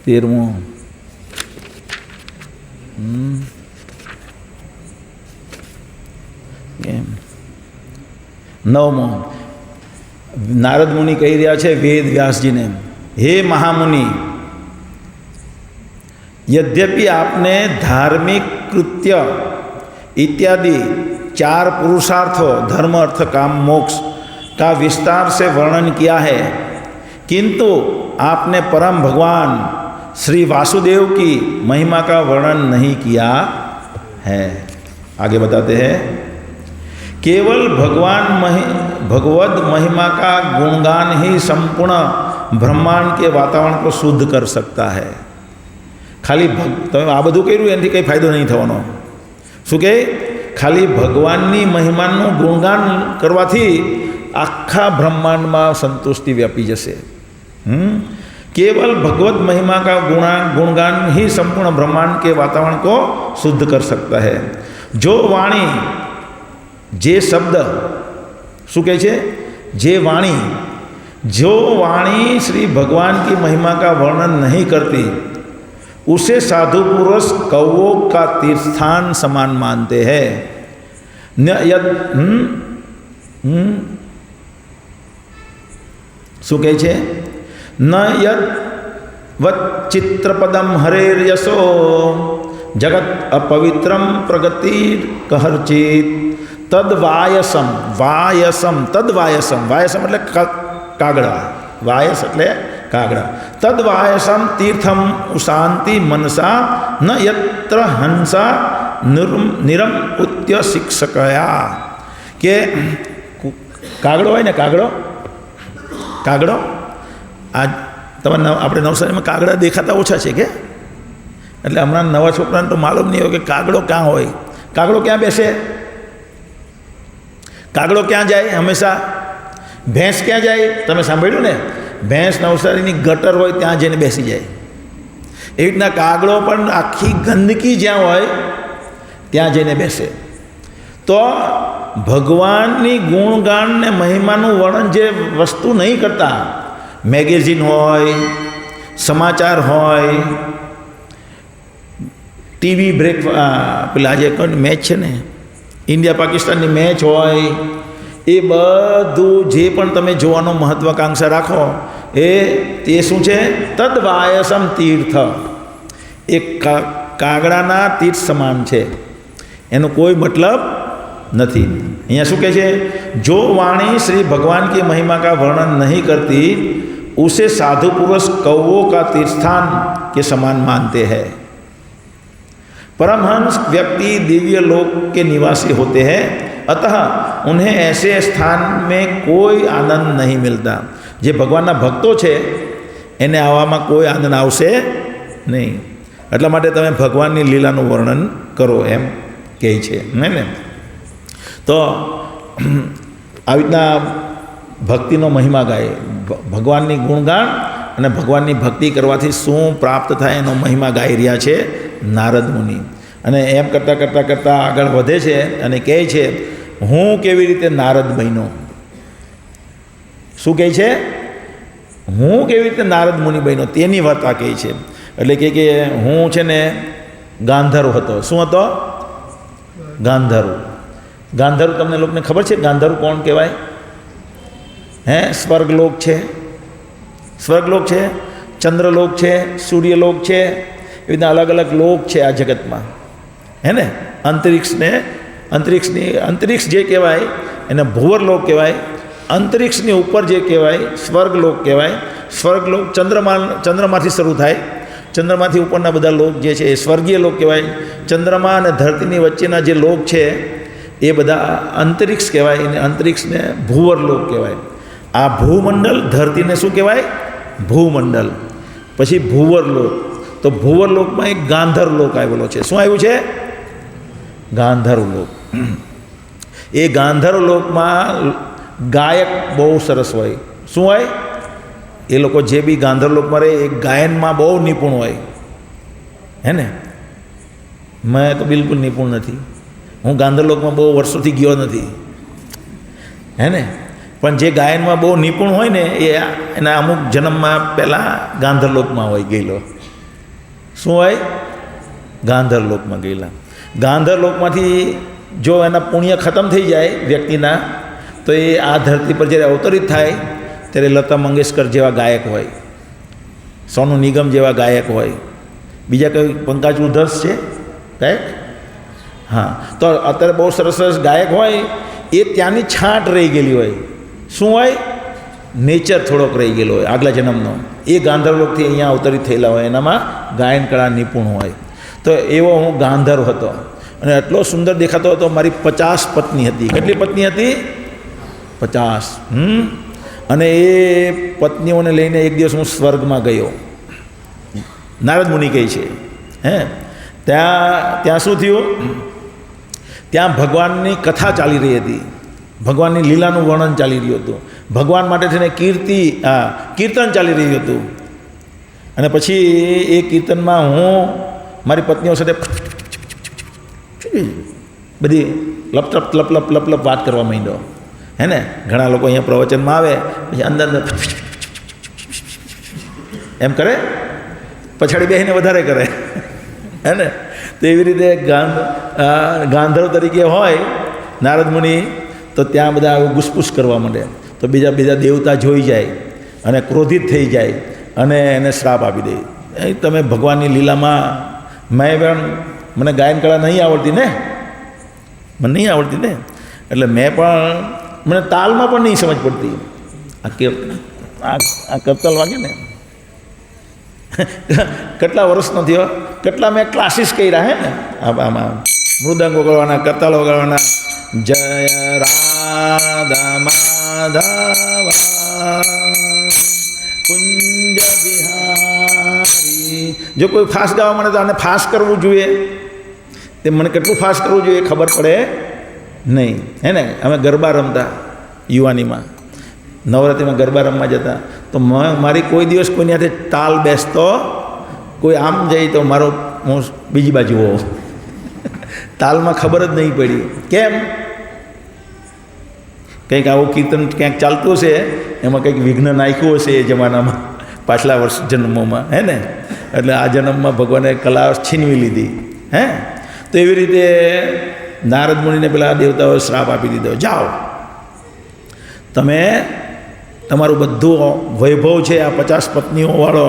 13મો એમ 9મો. નારદ મુનિ કહી રહ્યા છે વેદ વ્યાસજીને, હે મહામુનિ, यद्यपि आपने धार्मिक कृत्य इत्यादि 4 पुरुषार्थों धर्म अर्थ काम मोक्ष का विस्तार से वर्णन किया है, किंतु आपने परम भगवान श्री वासुदेव की महिमा का वर्णन नहीं किया है. आगे बताते हैं, केवल भगवद महिमा का गुणगान ही संपूर्ण ब्रह्मांड के वातावरण को शुद्ध कर सकता है. खाली તમે આ બધું કર્યું એનાથી કંઈ ફાયદો નહીં થવાનો. શું કહે? ખાલી ભગવાનની મહિમાનું ગુણગાન કરવાથી આખા બ્રહ્માંડમાં સંતુષ્ટિ વ્યાપી જશે. केवल भगवत महिमा का गुणगान ही संपूर्ण ब्रह्मांड के वातावरण को शुद्ध कर सकता है. जो वाणी, जे शब्द, शू कहे छे? जे वाणी, जो वाणी श्री भगवान की महिमा का वर्णन नहीं करती उसे साधु पुरुष कौवों का तीर्थस्थान समान मानते हैं। न यद શું કહે છે? ન યદ વચ્ચિત્રપદમ હરેર્યશો જગત અપવિત્રમ પ્રગતિર કહર્ચિત તદ્વાયસમ વાયસમ તદ્વાયસમ વાયસમ એટલે કાગડા, વાયસ એટલે કાગડા. તદ્વાયસમ તીર્થમ શાંતિ મનસા ન યત્ર હંસા નિરમ ઉત્ય શિક્ષકયા. કે કાગડો હોય ને, કાગડો આ તમારે આપણે નવસારીમાં કાગડા દેખાતા ઓછા છે કે, એટલે હમણાં નવા છોકરાને તો માલુમ નહીં હોય કે કાગડો ક્યાં હોય. કાગડો ક્યાં બેસે? કાગડો ક્યાં જાય હંમેશા? ભેંસ ક્યાં જાય? તમે સાંભળ્યું ને, ભેંસ નવસારીની ગટર હોય ત્યાં જઈને બેસી જાય. એવી રીતના કાગડો પણ આખી ગંદકી જ્યાં હોય ત્યાં જઈને બેસે. તો ભગવાનની ગુણગાન ને મહિમાનું વર્ણન જે વસ્તુ નહીં કરતા, મેગેઝિન હોય, સમાચાર હોય, ટીવી બ્રેક, પેલા આજે કોઈ મેચ છે ને, ઇન્ડિયા પાકિસ્તાનની મેચ હોય, એ બધું જે પણ તમે જોવાનો મહત્વાકાંક્ષા રાખો તે શું છે? તદ્વાયસમ તીર્થ. એ કાગડાના તીર્થ સમાન છે, એનો કોઈ મતલબ नहीं. यहाँ शू कहे जो वाणी श्री भगवान की महिमा का वर्णन नहीं करती उसे साधु पुरुष कौवों का तीर्थस्थान के समान मानते हैं. परमहंस व्यक्ति दिव्य लोक के निवासी होते हैं, अतः उन्हें ऐसे स्थान में कोई आनंद नहीं मिलता. जे भगवानना भक्तो छे एने आवामां कोई आनंद आवशे नहीं. એટલા માટે તમે ભગવાનની લીલાનું વર્ણન કરો એમ કહે છે ને. તો આવી રીતના ભક્તિનો મહિમા ગાય, ભગવાનની ગુણગાન અને ભગવાનની ભક્તિ કરવાથી શું પ્રાપ્ત થાય એનો મહિમા ગાઈ રહ્યા છે નારદ મુનિ. અને એમ કરતાં કરતાં કરતાં આગળ વધે છે અને કહે છે હું કેવી રીતે નારદ બન્યો. શું કહે છે? હું કેવી રીતે નારદ મુનિ બન્યો તેની વાર્તા કહે છે. એટલે કે હું છે ને ગાંધર્વ હતો. શું હતો? ગાંધર્વ. ગાંધર્વ તમને લોકોને ખબર છે ગાંધર્વ કોણ કહેવાય? હે, સ્વર્ગલોક છે, સ્વર્ગલોક છે, ચંદ્રલોક છે, સૂર્યલોક છે, એવી રીતના અલગ અલગ લોક છે આ જગતમાં, હે ને. અંતરિક્ષ જે કહેવાય એને ભુવરલોક કહેવાય. અંતરિક્ષની ઉપર જે કહેવાય સ્વર્ગલોક કહેવાય. સ્વર્ગલોક ચંદ્રમાંથી શરૂ થાય, ચંદ્રમાંથી ઉપરના બધા લોક જે છે એ સ્વર્ગીય લોક કહેવાય. ચંદ્રમા અને ધરતીની વચ્ચેના જે લોક છે એ બધા અંતરિક્ષ કહેવાય, અને અંતરિક્ષને ભૂવરલોક કહેવાય. આ ભૂમંડળ, ધરતીને શું કહેવાય? ભૂમંડળ. પછી ભૂવરલોક. તો ભૂવરલોકમાં એક ગાંધર્વલોક આવેલો છે. શું આવ્યું છે? ગાંધર્વલોક. એ ગાંધર્વલોકમાં ગાયક બહુ સરસ હોય. શું હોય? એ લોકો જે બી ગાંધર્વલોકમાં રહે એ ગાયનમાં બહુ નિપુણ હોય, હે ને. મેં તો બિલકુલ નિપુણ નથી, હું ગાંધર્વલોકમાં બહુ વર્ષોથી ગયો નથી, હે ને. પણ જે ગાયનમાં બહુ નિપુણ હોય ને એ એના અમુક જન્મમાં પહેલાં ગાંધર્વલોકમાં હોય ગયેલો. શું હોય? ગાંધર્વલોકમાં ગયેલા. ગાંધર્વલોકમાંથી જો એના પુણ્ય ખતમ થઈ જાય વ્યક્તિના, તો એ આ ધરતી પર જ્યારે અવતરિત થાય ત્યારે લતા મંગેશકર જેવા ગાયક હોય, સોનુ નિગમ જેવા ગાયક હોય. બીજા કંઈ પંકજ ઉધર્સ છે ગાયક? હા. તો અત્યારે બહુ સરસ સરસ ગાયક હોય એ ત્યાંની છાંટ રહી ગયેલી હોય. શું હોય? નેચર થોડોક રહી ગયેલો હોય આગલા જન્મનો. એ ગાંધર્વલોકથી અહીંયા અવતરિત થયેલા હોય, એનામાં ગાયન કળા નિપુણ હોય. તો એવો હું ગાંધર્વ હતો અને એટલો સુંદર દેખાતો હતો. મારી 50 પત્ની હતી. કેટલી પત્ની હતી? 50. અને એ પત્નીઓને લઈને એક દિવસ હું સ્વર્ગમાં ગયો. નારદ મુનિ કહે છે, હે, ત્યાં શું થયું? ત્યાં ભગવાનની કથા ચાલી રહી હતી, ભગવાનની લીલાનું વર્ણન ચાલી રહ્યું હતું, ભગવાન માટે થઈને કીર્તન ચાલી રહ્યું હતું. અને પછી એ કીર્તનમાં હું મારી પત્નીઓ સાથે બધી લપટપ લપલપ લપલપ વાત કરવા માંડ્યો, હે ને. ઘણા લોકો અહીંયા પ્રવચનમાં આવે પછી અંદર એમ કરે, પછાડી બેસીને વધારે કરે. હે ને? તો એવી રીતે ગાંધર્વ તરીકે હોય નારદ મુનિ, તો ત્યાં બધા ગુસપુસ કરવા માંડે. તો બીજા દેવતા જોઈ જાય અને ક્રોધિત થઈ જાય અને એને શ્રાપ આપી દે. તમે ભગવાનની લીલામાં મને ગાયન કળા નહીં આવડતી ને, એટલે મને તાલમાં પણ નહીં સમજ પડતી. આ કરતાલ વાગે ને કેટલા વર્ષનો થયો, કેટલા મેં ક્લાસીસ કર્યા હે ને આમાં મૃદંગ વગાડવાના, કરતાલ વગાડવાના. જય રાધા માધવા કુંજ બિહારી. જો કોઈ ફાસ્ટ ગાવા મને તો આને ફાસ્ટ કરવું જોઈએ, તે મને કેટલું ફાસ્ટ કરવું જોઈએ ખબર પડે નહીં, હે ને? અમે ગરબા રમતા યુવાનીમાં, નવરાત્રિમાં ગરબા રમવા જતા. તો મારી કોઈ દિવસ કોઈની હાથે તાલ બેસતો, કોઈ આમ જાય તો હું બીજી બાજુ હોઉં. તાલમાં ખબર જ નહીં પડી. કેમ? કંઈક આવું કીર્તન ક્યાંક ચાલતું હશે, એમાં કંઈક વિઘ્ન નાખ્યું હશે એ જમાનામાં, પાછલા વર્ષ જન્મોમાં, હે ને? એટલે આ જન્મમાં ભગવાને કલા છીનવી લીધી. હે? તો એવી રીતે નારદ મુનિને પેલા દેવતાઓએ શ્રાપ આપી દીધો, જાઓ તમે તમારું બધું વૈભવ છે આ 50 પત્નીઓવાળો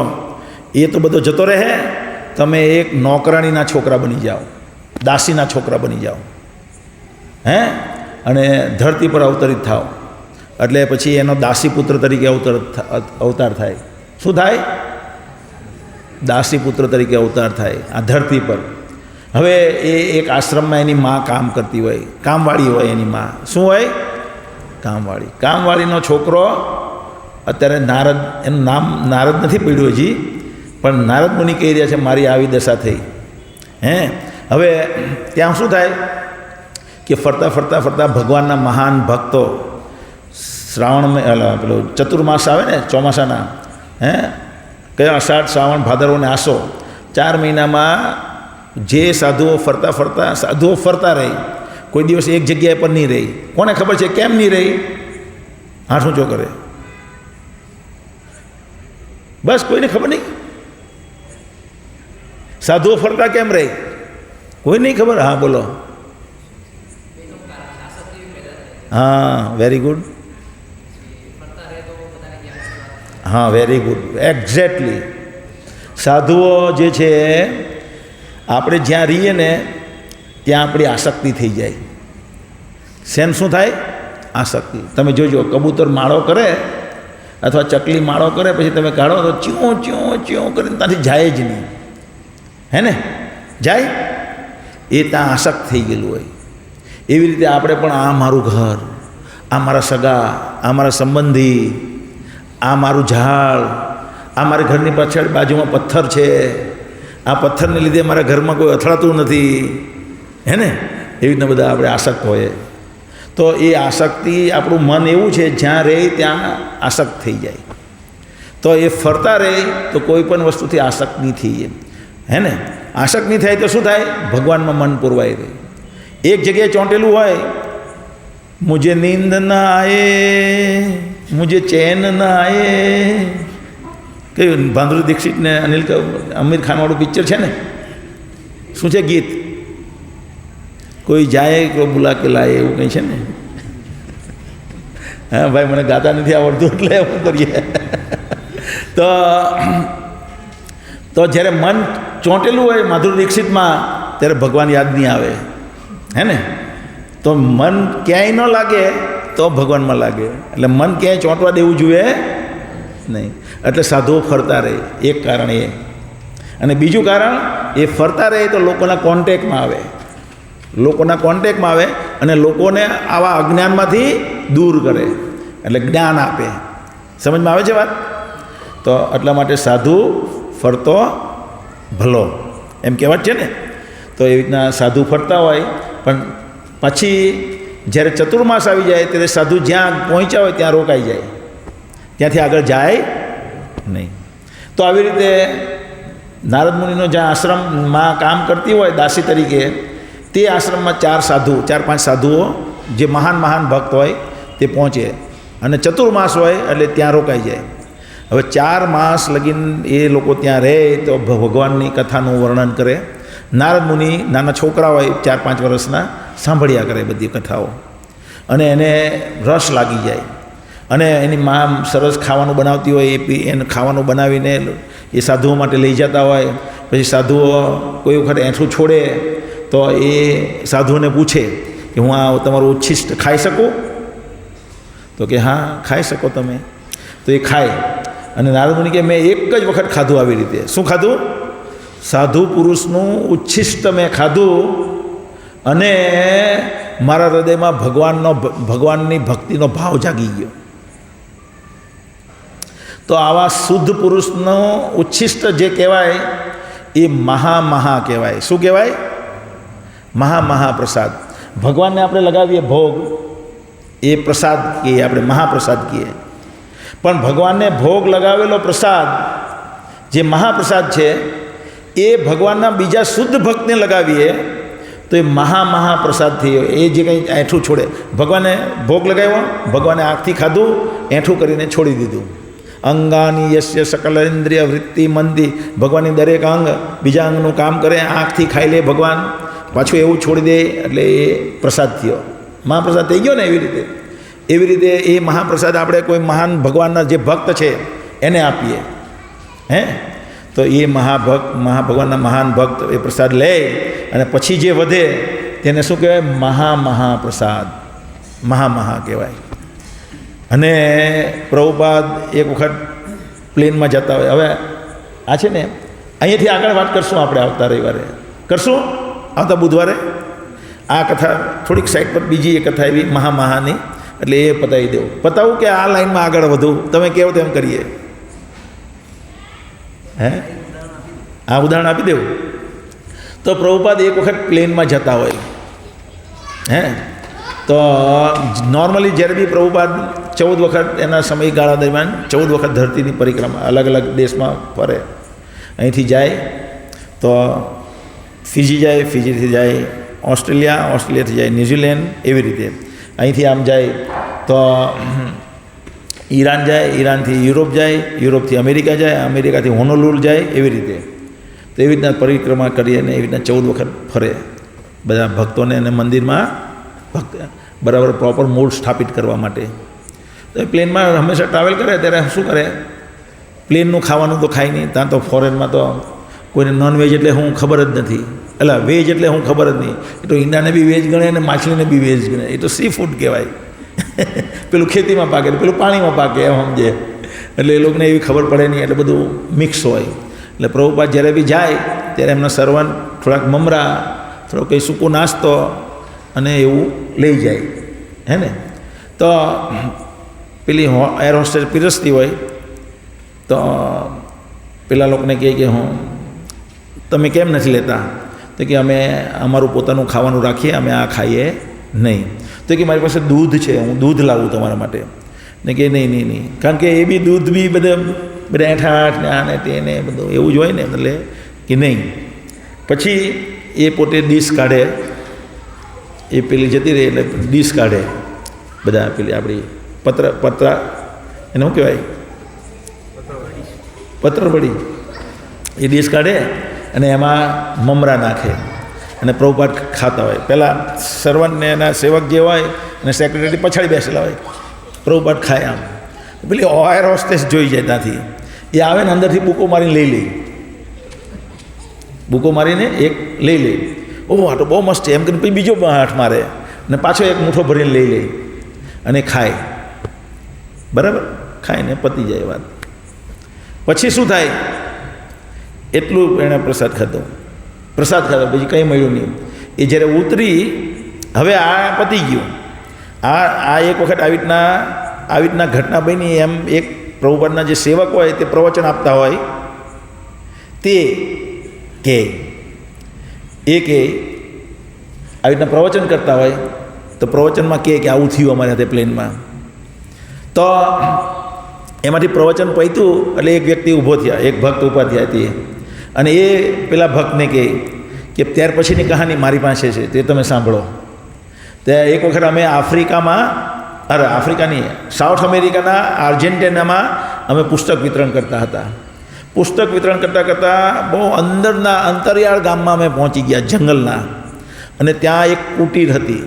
એ તો બધો જતો રહે, તમે એક નોકરાણીના છોકરા બની જાઓ, દાસીના છોકરા બની જાઓ, હે? અને ધરતી પર અવતરિત થાઓ. એટલે પછી એનો દાસીપુત્ર તરીકે અવતાર થાય. શું થાય? દાસીપુત્ર તરીકે અવતાર થાય આ ધરતી પર. હવે એ એક આશ્રમમાં એની માં કામ કરતી હોય, કામવાળી હોય એની માં. શું હોય? કામવાળીનો છોકરો અત્યારે નારદ, એનું નામ નારદ નથી પડ્યું હજી, પણ નારદ મુનિ કહી રહ્યા છે મારી આવી દશા થઈ. હે? હવે ત્યાં શું થાય કે ફરતા ભગવાનના મહાન ભક્તો પેલો ચતુર્માસ આવે ને ચોમાસાના, હે? કયા? અષાઢ, શ્રાવણ, ભાદરવો ને આસો, 4 મહિનામાં જે સાધુઓ ફરતા રહી, કોઈ દિવસ એક જગ્યાએ પર નહીં રહી. કોને ખબર છે કેમ નહીં રહી? હાથ ઊંચો કરે. બસ કોઈને ખબર નહીં. સાધુઓ ફરતા કેમ રહી? કોઈ નહીં ખબર. હા બોલો. હા, વેરી ગુડ. હા, વેરી ગુડ, એક્ઝેક્ટલી. સાધુઓ જે છે, આપણે જ્યાં રહીએ ને ત્યાં આપણી આસક્તિ થઈ જાય. શું થાય? આસક્તિ. તમે જોજો, કબૂતર માળો કરે અથવા ચકલી માળો કરે, પછી તમે કાઢો તો ચ્યું કરીને ત્યાંથી જાય જ નહીં, હે ને? જાય એ ત્યાં આસક્ત થઈ ગયેલું હોય. એવી રીતે આપણે પણ આ મારું ઘર, આ મારા સગા, આ મારા સંબંધી, આ મારું ઝાડ, આ મારા ઘરની પાછળ બાજુમાં પથ્થર છે, આ પથ્થરને લીધે મારા ઘરમાં કોઈ અથડાતું નથી, હે ને? એવી રીતના બધા આપણે આસક્ત હોઈએ. તો એ આસક્તિ, આપણું મન એવું છે જ્યાં રહે ત્યાં આસક્ત થઈ જાય. તો એ ફરતા રહે તો કોઈ પણ વસ્તુથી આસક્ત નહીં થઈએ, હે ને? આસક્ત નહીં થાય તો શું થાય? ભગવાનમાં મન પૂરવાઈ રહે. એક જગ્યાએ ચોંટેલું હોય, મુझे नींद ना आए, मुझे चैन ना आए. કયું? ભાંદુરી દીક્ષિત ને આમિર ખાન વાળું પિક્ચર છે ને? શું છે ગીત? કોઈ જાય કોઈ બુલા કે લાય, એવું કંઈ છે ને? હા ભાઈ, મને ગાતા નથી આવડતું એટલે એવું કરીએ. તો જ્યારે મન ચોંટેલું હોય માધુરી દીક્ષિતમાં, ત્યારે ભગવાન યાદ નહીં આવે, હે ને? તો મન ક્યાંય ન લાગે તો ભગવાનમાં લાગે. એટલે મન ક્યાંય ચોંટવા દેવું જોઈએ નહીં. એટલે સાધુઓ ફરતા રહે, એક કારણ એ. અને બીજું કારણ, એ ફરતા રહે તો લોકોના કોન્ટેક્ટમાં આવે અને લોકોને આવા અજ્ઞાનમાંથી દૂર કરે, એટલે જ્ઞાન આપે. સમજમાં આવે છે વાત? તો એટલા માટે સાધુ ફરતો ભલો, એમ કહેવત છે ને? તો એવી રીતના સાધુ ફરતા હોય, પણ પછી જ્યારે ચતુર્માસ આવી જાય ત્યારે સાધુ જ્યાં પહોંચ્યા હોય ત્યાં રોકાઈ જાય, ત્યાંથી આગળ જાય નહીં. તો આવી રીતે નારદ મુનિનો જ્યાં આશ્રમમાં કામ કરતી હોય દાસી તરીકે, તે આશ્રમમાં 4-5 સાધુઓ જે મહાન ભક્ત હોય તે પહોંચે, અને ચતુર્માસ હોય એટલે ત્યાં રોકાઈ જાય. હવે 4 માસ લગીને એ લોકો ત્યાં રહે તો ભગવાનની કથાનું વર્ણન કરે, નારદ મુનિ નાના છોકરા હોય 4-5 વર્ષના સાંભળ્યા કરે બધી કથાઓ, અને એને રસ લાગી જાય, અને એની મા સરસ ખાવાનું બનાવતી હોય એને ખાવાનું બનાવીને એ સાધુઓ માટે લઈ જતા હોય. પછી સાધુઓ કોઈ વખત એઠું છોડે તો એ સાધુઓને પૂછે કે હું આ તમારું ઉચ્છિષ્ટ ખાઈ શકું? તો કે હા ખાઈ શકો તમે. તો એ ખાય, અને નારદ મુનિ કે મેં એક જ વખત ખાધું આવી રીતે. શું ખાધું? સાધુ પુરુષનું ઉચ્છિષ્ટ મેં ખાધું, અને મારા હૃદયમાં ભગવાનની ભક્તિનો ભાવ જાગી ગયો. તો આવા શુદ્ધ પુરુષનો ઉચ્છિષ્ટ જે કહેવાય એ મહા કહેવાય. શું કહેવાય? મહાપ્રસાદ. ભગવાનને આપણે લગાવીએ ભોગ, એ પ્રસાદ કહીએ આપણે, મહાપ્રસાદ કહીએ. પણ ભગવાનને ભોગ લગાવેલો પ્રસાદ જે મહાપ્રસાદ છે એ ભગવાનના બીજા શુદ્ધ ભક્તને લગાવીએ તો એ મહાપ્રસાદ થયો. એ જે કંઈ એઠું છોડે, ભગવાને ભોગ લગાવ્યો, ભગવાને આંખથી ખાધું, એઠું કરીને છોડી દીધું. અંગાની યસ્ય સકલેન્દ્રિય વૃત્તિ મંદી, ભગવાનની દરેક અંગ બીજા અંગનું કામ કરે, આંખથી ખાઈ લે ભગવાન, પાછું એવું છોડી દે, એટલે એ પ્રસાદ થયો, મહાપ્રસાદ થઈ ગયો ને. એવી રીતે એ મહાપ્રસાદ આપણે કોઈ મહાન ભગવાનના જે ભક્ત છે એને આપીએ, હે, તો એ ભગવાનના મહાન ભક્ત એ પ્રસાદ લે, અને પછી જે વધે તેને શું કહેવાય? મહાપ્રસાદ, મહા કહેવાય. અને પ્રભુપાદ એક વખત પ્લેનમાં જતા હોય. હવે આ છે ને, અહીંયાથી આગળ વાત કરશું આપણે, આવતા રવિવારે કરશું, આવતા બુધવારે આ કથા થોડીક સાઈડ પર બીજી એક કથા એવી મહાની, એટલે એ પતાવી દેવું. પતાવું કે આ લાઈનમાં આગળ વધું? તમે કહેવો તેમ કરીએ. હે, આ ઉદાહરણ આપી દેવું. તો પ્રભુપાદ એક વખત પ્લેનમાં જતા હોય, હે, તો નોર્મલી જ્યારે બી પ્રભુપાદ 14 વખત એના સમયગાળા દરમિયાન 14 વખત ધરતીની પરિક્રમા અલગ અલગ દેશમાં ફરે. અહીંથી જાય તો ફિજી જાય, ફિજીથી જાય ઓસ્ટ્રેલિયા, ઓસ્ટ્રેલિયાથી જાય ન્યૂઝીલેન્ડ, એવી રીતે. અહીંથી આમ જાય તો ઈરાન જાય, ઈરાનથી યુરોપ જાય, યુરોપથી અમેરિકા જાય, અમેરિકાથી હોનોલુલ જાય, એવી રીતે. તો એવી રીતના પરિક્રમા કરી અને એવી રીતના 14 વખત ફરે બધા ભક્તોને, અને મંદિરમાં બરાબર પ્રોપર મૂળ સ્થાપિત કરવા માટે. તો એ પ્લેનમાં હંમેશા ટ્રાવેલ કરે ત્યારે શું કરે? પ્લેનનું ખાવાનું તો ખાય નહીં. ત્યાં તો ફોરેનમાં તો કોઈને નોનવેજ એટલે હું ખબર જ નથી, એટલે વેજ એટલે હું ખબર જ નહીં. એ તો ઈંડાને બી વેજ ગણે અને માછલીને બી વેજ ગણે. એ તો સી ફૂડ કહેવાય. પેલું ખેતીમાં પાકે, પેલું પાણીમાં પાકે, એમ સમજે. એટલે એ લોકોને એવી ખબર પડે નહીં, એટલે બધું મિક્સ હોય. એટલે પ્રભુપાદ જ્યારે બી જાય ત્યારે એમના સર્વન્ટ થોડાક મમરા, થોડો કંઈ સૂકો નાસ્તો અને એવું લઈ જાય, હે ને. તો પેલી એર હોસ્ટેસ પીરસતી હોય તો પેલા લોકોને કહે કે તમે કેમ નથી લેતા? તો કે અમે અમારું પોતાનું ખાવાનું રાખીએ, અમે આ ખાઈએ નહીં. તો કે મારી પાસે દૂધ છે, હું દૂધ લાવું તમારા માટે. ને કે નહીં, કારણ કે એ બી દૂધ બી બધા એઠાઠ ને આને તેને બધું એવું જ હોય ને, એટલે કે નહીં. પછી એ પોતે ડીશ કાઢે, એ પેલી જતી રહી એટલે ડીશ કાઢે, બધા પેલી આપણી પતરા એને શું કહેવાય? પત્રવડી. એ ડીશ કાઢે અને એમાં મમરા નાખે અને પ્રભુપાદ ખાતા હોય. પહેલાં સર્વન્ટને એના સેવક જે હોય અને સેક્રેટરી પછાડી બેસેલા હોય, પ્રભુપાદ ખાય. આમ પેલી એર હોસ્ટેસ જોઈ જાય ત્યાંથી, એ આવે ને અંદરથી બૂકો મારીને લઈ લે, બૂકો મારીને એક લઈ લે. ઓહ, આ તો બહુ મસ્ત છે એમ કરીને પછી બીજો હાથ મારે અને પાછો એક મુઠ્ઠો ભરીને લઈ લે અને ખાય. બરાબર, ખાઈને પતી જાય વાત. પછી શું થાય? એટલું એણે પ્રસાદ ખાધો, પછી કંઈ મળ્યું નહીં. એ જ્યારે ઉતરી, હવે આ પતી ગયું. આ એક વખત આવી રીતના ઘટના બની. એમ એક પ્રભુપાદના જે સેવક હોય તે પ્રવચન આપતા હોય, તે કે આવી રીતના પ્રવચન કરતા હોય તો પ્રવચનમાં કે આવું થયું અમારે હાથે પ્લેનમાં. તો એમાંથી પ્રવચન પત્યું એટલે એક વ્યક્તિ ઊભો થયા, એક ભક્ત ઊભા થયા તે, અને એ પેલા ભક્તને કહે કે ત્યાર પછીની કહાની મારી પાસે છે, તે તમે સાંભળો. ત્યાં એક વખત અમે આફ્રિકાની સાઉથ અમેરિકાના આર્જેન્ટિનામાં અમે પુસ્તક વિતરણ કરતા હતા. પુસ્તક વિતરણ કરતાં કરતાં બહુ અંદરના અંતરિયાળ ગામમાં અમે પહોંચી ગયા, જંગલના. અને ત્યાં એક કુટીર હતી.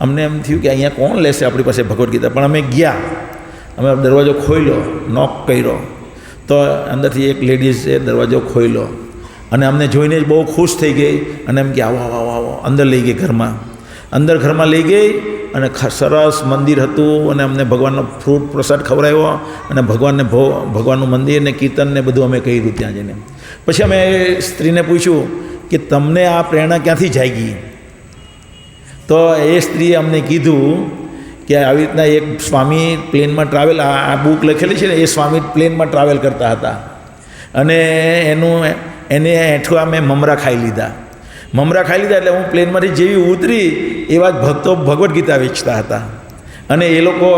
અમને એમ થયું કે અહીંયા કોણ લેશે આપણી પાસે ભગવદ્ ગીતા, પણ અમે ગયા. અમે દરવાજો ખોલ્યો, નોક કર્યો, તો અંદરથી એક લેડીઝે દરવાજો ખોલ્યો અને અમને જોઈને જ બહુ ખુશ થઈ ગઈ અને એમ કે આવો આવો આવો આવો. અંદર લઈ ગઈ ઘરમાં. અંદર ઘરમાં લઈ ગઈ અને સરસ મંદિર હતું અને અમને ભગવાનનો ફ્રૂટ પ્રસાદ ખવડાવ્યો અને ભગવાનનું મંદિર ને કીર્તન ને બધું અમે કર્યું ત્યાં જઈને. પછી અમે સ્ત્રીને પૂછ્યું કે તમને આ પ્રેરણા ક્યાંથી જાગી? તો એ સ્ત્રીએ અમને કીધું કે આવી રીતના એક સ્વામી પ્લેનમાં ટ્રાવેલ, આ બુક લખેલી છે ને, એ સ્વામી પ્લેનમાં ટ્રાવેલ કરતા હતા અને એને હેઠવા મેં મમરા ખાઈ લીધા. મમરા ખાઈ લીધા એટલે હું પ્લેનમાંથી જેવી ઉતરી એવા જ ભક્તો ભગવદ્ ગીતા વેચતા હતા અને એ લોકો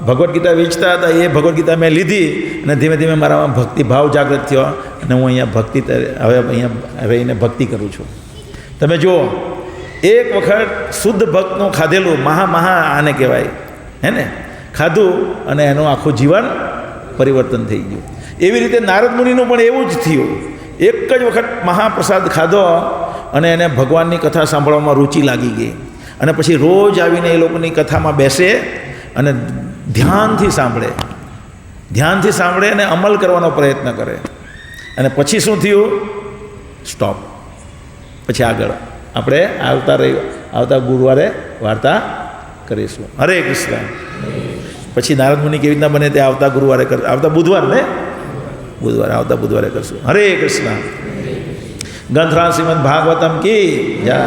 ભગવદ્ ગીતા વેચતા હતા. એ ભગવદ્ ગીતા મેં લીધી અને ધીમે ધીમે મારામાં ભક્તિભાવ જાગૃત થયો અને હું અહીંયા અહીંયા રહીને ભક્તિ કરું છું. તમે જુઓ, એક વખત શુદ્ધ ભક્તનું ખાધેલું મહા આને કહેવાય, હે ને, ખાધું અને એનું આખું જીવન પરિવર્તન થઈ ગયું. એવી રીતે નારદ મુનિનું પણ એવું જ થયું. એક જ વખત મહાપ્રસાદ ખાધો અને એને ભગવાનની કથા સાંભળવામાં રુચિ લાગી ગઈ અને પછી રોજ આવીને એ લોકોની કથામાં બેસે અને ધ્યાનથી સાંભળે અને અમલ કરવાનો પ્રયત્ન કરે. અને પછી શું થયું? સ્ટોપ. પછી આગળ આપણે આવતા ગુરુવારે વાર્તા કરીશું. હરે કૃષ્ણ. પછી નારદ મુનિ કેવી રીતના બને તે આવતા ગુરુવારે આવતા બુધવારે આવતા બુધવારે કરશું. હરે કૃષ્ણ. ગ્રંથરાજ શ્રીમદ ભાગવતમ કી જય.